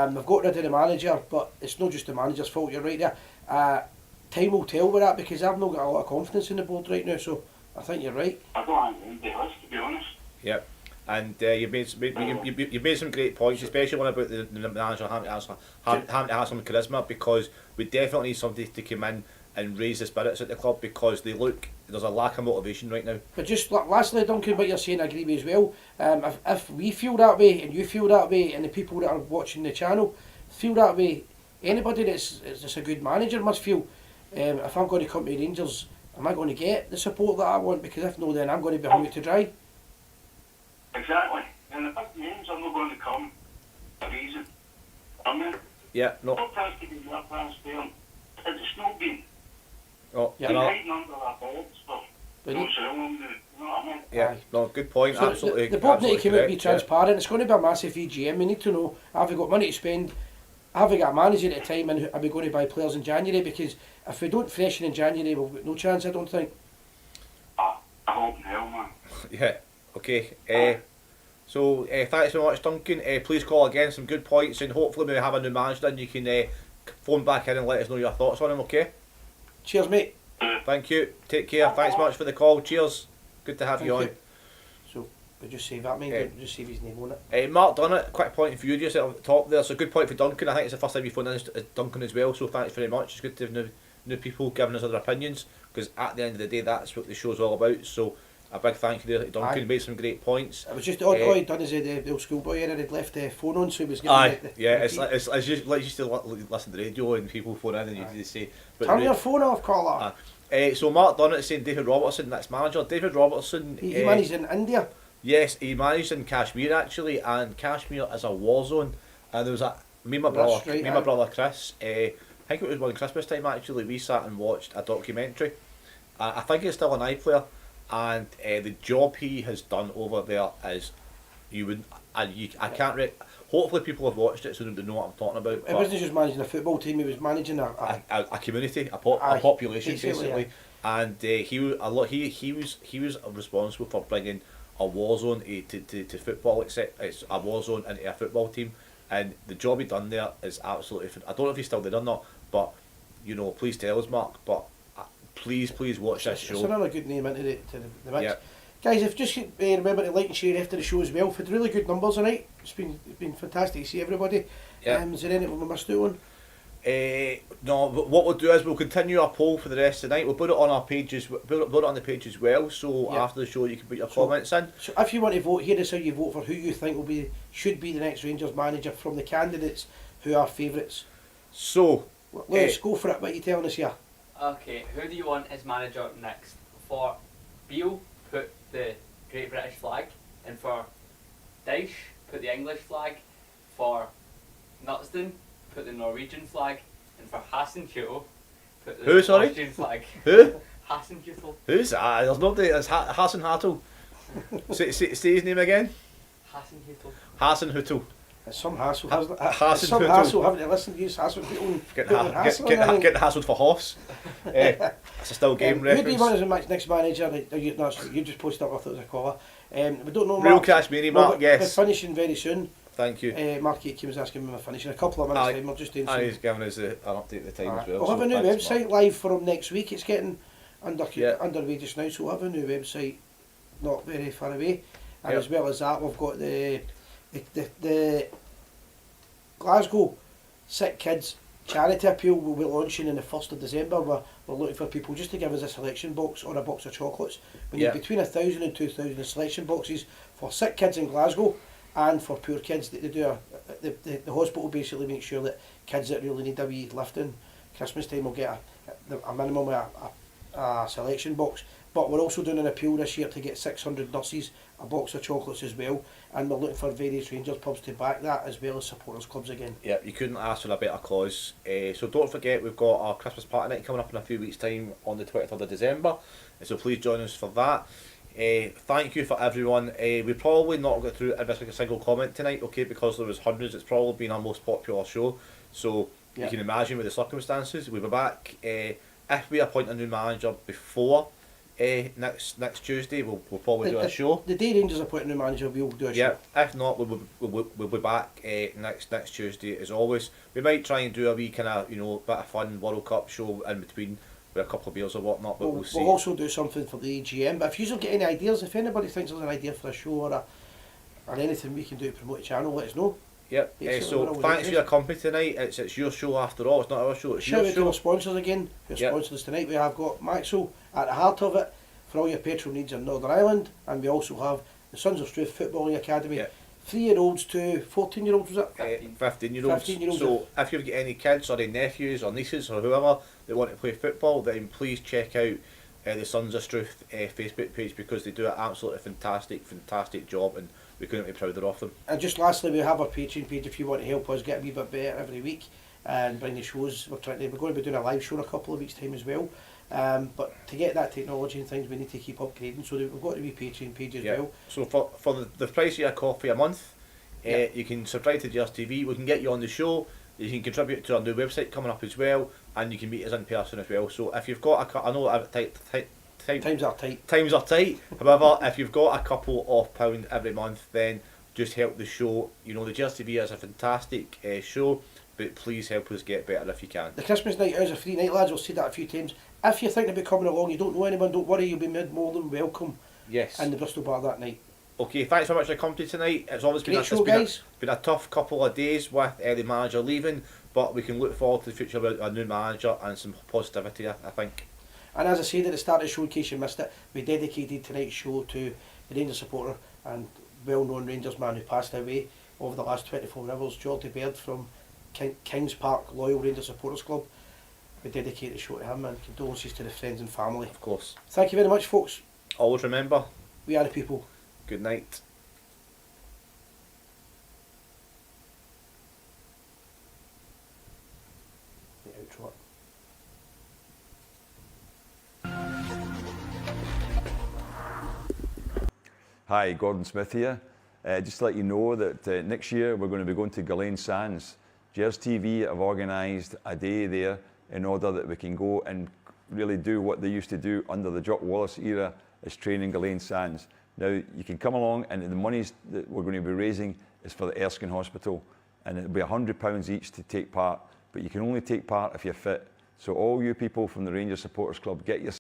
They've got rid of the manager, but it's not just the manager's fault. You're right there. Time will tell with that, because I've not got a lot of confidence in the board right now. So I think you're right. I don't think anybody has, to be honest. yeah. And you've made some great points, especially one about the manager having to have some charisma, because we definitely need somebody to come in and raise the spirits at the club, because there's a lack of motivation right now. But just lastly, Duncan, what you're saying, I agree with as well. If we feel that way, and you feel that way, and the people that are watching the channel feel that way, anybody that's just a good manager must feel, if I'm going to come to Rangers, am I going to get the support that I want? Because if no, then I'm going to be hung out to dry. Exactly. And the big names are not going to come for a reason. I mean, Yeah, no. what has to be their transparent? It's not been. Oh, Yeah, They're no. hiding under our beds for They no need- selling, you know what I mean? Yeah, Aye. no, good point. So Absolutely. the board need to come out and be absolutely correct, transparent. It's going to be a massive EGM. We need to know, have we got money to spend? Have we got a manager at the time, and are we going to buy players in January? Because if we don't freshen in January, we've got no chance, I don't think. I hope in hell, man. Yeah. Okay. So thanks very much, Duncan. Please call again, some good points, and hopefully we have a new manager and you can phone back in and let us know your thoughts on him, okay? Cheers, mate. Thank you. Take care. Thanks much for the call. Cheers. Good to have you on. So, we just save that, mate. We'll just save his name on it. Mark Dunnett, quick point for you just at the top there. So good point for Duncan. I think it's the first time you phoned in as Duncan as well. So thanks very much. It's good to have new people giving us other opinions, because at the end of the day, that's what the show's all about. So a big thank you there to Duncan. Made some great points. It was just all he'd done is the old schoolboy era. He'd left the phone on, so he was giving it's just like you used to listen to the radio and people phone in and you just say, turn your phone off, caller. So Mark Dunnett saying David Robertson, next manager. David Robertson. He managed in India. Yes, he managed in Kashmir actually, and Kashmir is a war zone. And there was me and my brother Chris. I think it was one Christmas time actually. We sat and watched a documentary. I think it's still an iPlayer, and the job he has done over there is I can't. Hopefully people have watched it so they know what I'm talking about. It wasn't just managing a football team; he was managing a community, a population basically. And he was responsible for bringing a war zone to football. Except it's a war zone into a football team, and the job he done there is absolutely. I don't know if he's still there or not, but please tell us, Mark. But please watch this show. It's another good name into the mix. Yep. Guys, if just remember to like and share after the show as well. We've had really good numbers tonight. It's been fantastic to see everybody. Yep. Is there anything we missed out on? No, but what we'll do is we'll continue our poll for the rest of the night. We'll put it on our pages, put it on the page as well. So after the show, you can put your comments in. So if you want to vote, here is how you vote for who you think should be the next Rangers manager from the candidates who are favourites. So let's go for it. What are you telling us here? Okay, who do you want as manager next? For Beale, put the Great British flag, and for Dyche, put the English flag. For Nutsden, put the Norwegian flag, and for Hasenkeutel, put the Austrian flag. Who? Hasenkeutel. Who's that? There's nobody. It's Hasen Hartel. Say his name again. Hasenkeutel. Hasenhüttl. It's some hassle. It's some hassle having to listen to you. Hassle people. Getting hassled for horse. It's a still game reference. Who do you want as the next manager? You just posted up. I thought it was a caller. We don't know. Real Kashmiri, Mark. Yes. We're finishing very soon. Thank you. Mark Aitken was asking me to finish in a couple of minutes time. We're just doing some. He's giving us an update at the time as well. We'll have a new website live for him next week. It's getting underway just now, so we'll have a new website not very far away. And as well as that, we've got the Glasgow Sick Kids charity appeal will be launching on the 1st of December. We're looking for people just to give us a selection box or a box of chocolates. We need between 1,000 and 2,000 selection boxes for sick kids in Glasgow and for poor kids. They do the hospital basically makes sure that kids that really need a wee lifting Christmas time will get a minimum of a selection box. But we're also doing an appeal this year to get 600 nurses a box of chocolates as well, and we're looking for various Rangers pubs to back that as well as supporters clubs again. Yeah, you couldn't ask for a better cause. So don't forget, we've got our Christmas party night coming up in a few weeks' time on the 23rd of December, so please join us for that. Thank you for everyone. We probably not got through every single comment tonight, okay, because there was hundreds. It's probably been our most popular show, so you can imagine with the circumstances. We'll be back if we appoint a new manager before next Tuesday. We'll probably do a show. The day Rangers appoint a new manager, we'll do a show. Yeah, if not, we'll be back next Tuesday as always. We might try and do a wee kind of bit of fun World Cup show in between with a couple of beers or whatnot, but we'll see. We'll also do something for the AGM. But if you get any ideas, if anybody thinks there's an idea for a show or anything we can do to promote the channel, let us know. Yep. So thanks for your company tonight. It's your show after all. It's not our show. It's your show. Shout out to our sponsors again who sponsored us tonight. We have got Maxwell at the heart of it for all your petrol needs in Northern Ireland, and we also have the Sons of Struth Footballing Academy. Yep. 3-year-olds to 14-year-olds, was it? 15-year-olds. So if you've got any kids or any nephews or nieces or whoever that want to play football, then please check out the Sons of Struth Facebook page, because they do an absolutely fantastic job, and we couldn't be prouder of them. And just lastly, we have our Patreon page if you want to help us get a wee bit better every week and bring the shows. We're going to be doing a live show in a couple of weeks' time as well. But to get that technology and things, we need to keep upgrading, so we've got a wee Patreon page as well. So for the price of a coffee a month, you can subscribe to Gers TV. We can get you on the show. You can contribute to our new website coming up as well, and you can meet us in person as well. So if you've got I know times are tight. However, if you've got a couple of £1 every month, then just help the show. You know, the Gers TV is a fantastic show, but please help us get better if you can. The Christmas night is a free night, lads. We've said that a few times. If you're thinking about coming along, you don't know anyone, don't worry, you'll be made more than welcome Yes. in the Bristol Bar that night. Okay, thanks very much for coming tonight. It's always been, Great show, guys. been a tough couple of days with the manager leaving, but we can look forward to the future with a new manager and some positivity, I think. And as I said at the start of the show, in case you missed it, we dedicated tonight's show to the Rangers supporter and well-known Rangers man who passed away over the last 24 hours, Geordie Baird from Kings Park Loyal Rangers Supporters Club. We dedicate the show to him and condolences to the friends and family. Of course. Thank you very much, folks. Always remember, We are the people. good night. The outro. Hi, Gordon Smith here. Just to let you know that next year we're going to be going to Ghislaine Sands. Gers TV have organised a day there in order that we can go and really do what they used to do under the Jock Wallace era, is training Ghislaine Sands. Now you can come along, and the monies that we're going to be raising is for the Erskine Hospital, and it'll be £100 each to take part, but you can only take part if you're fit. So all you people from the Rangers Supporters Club, get yourself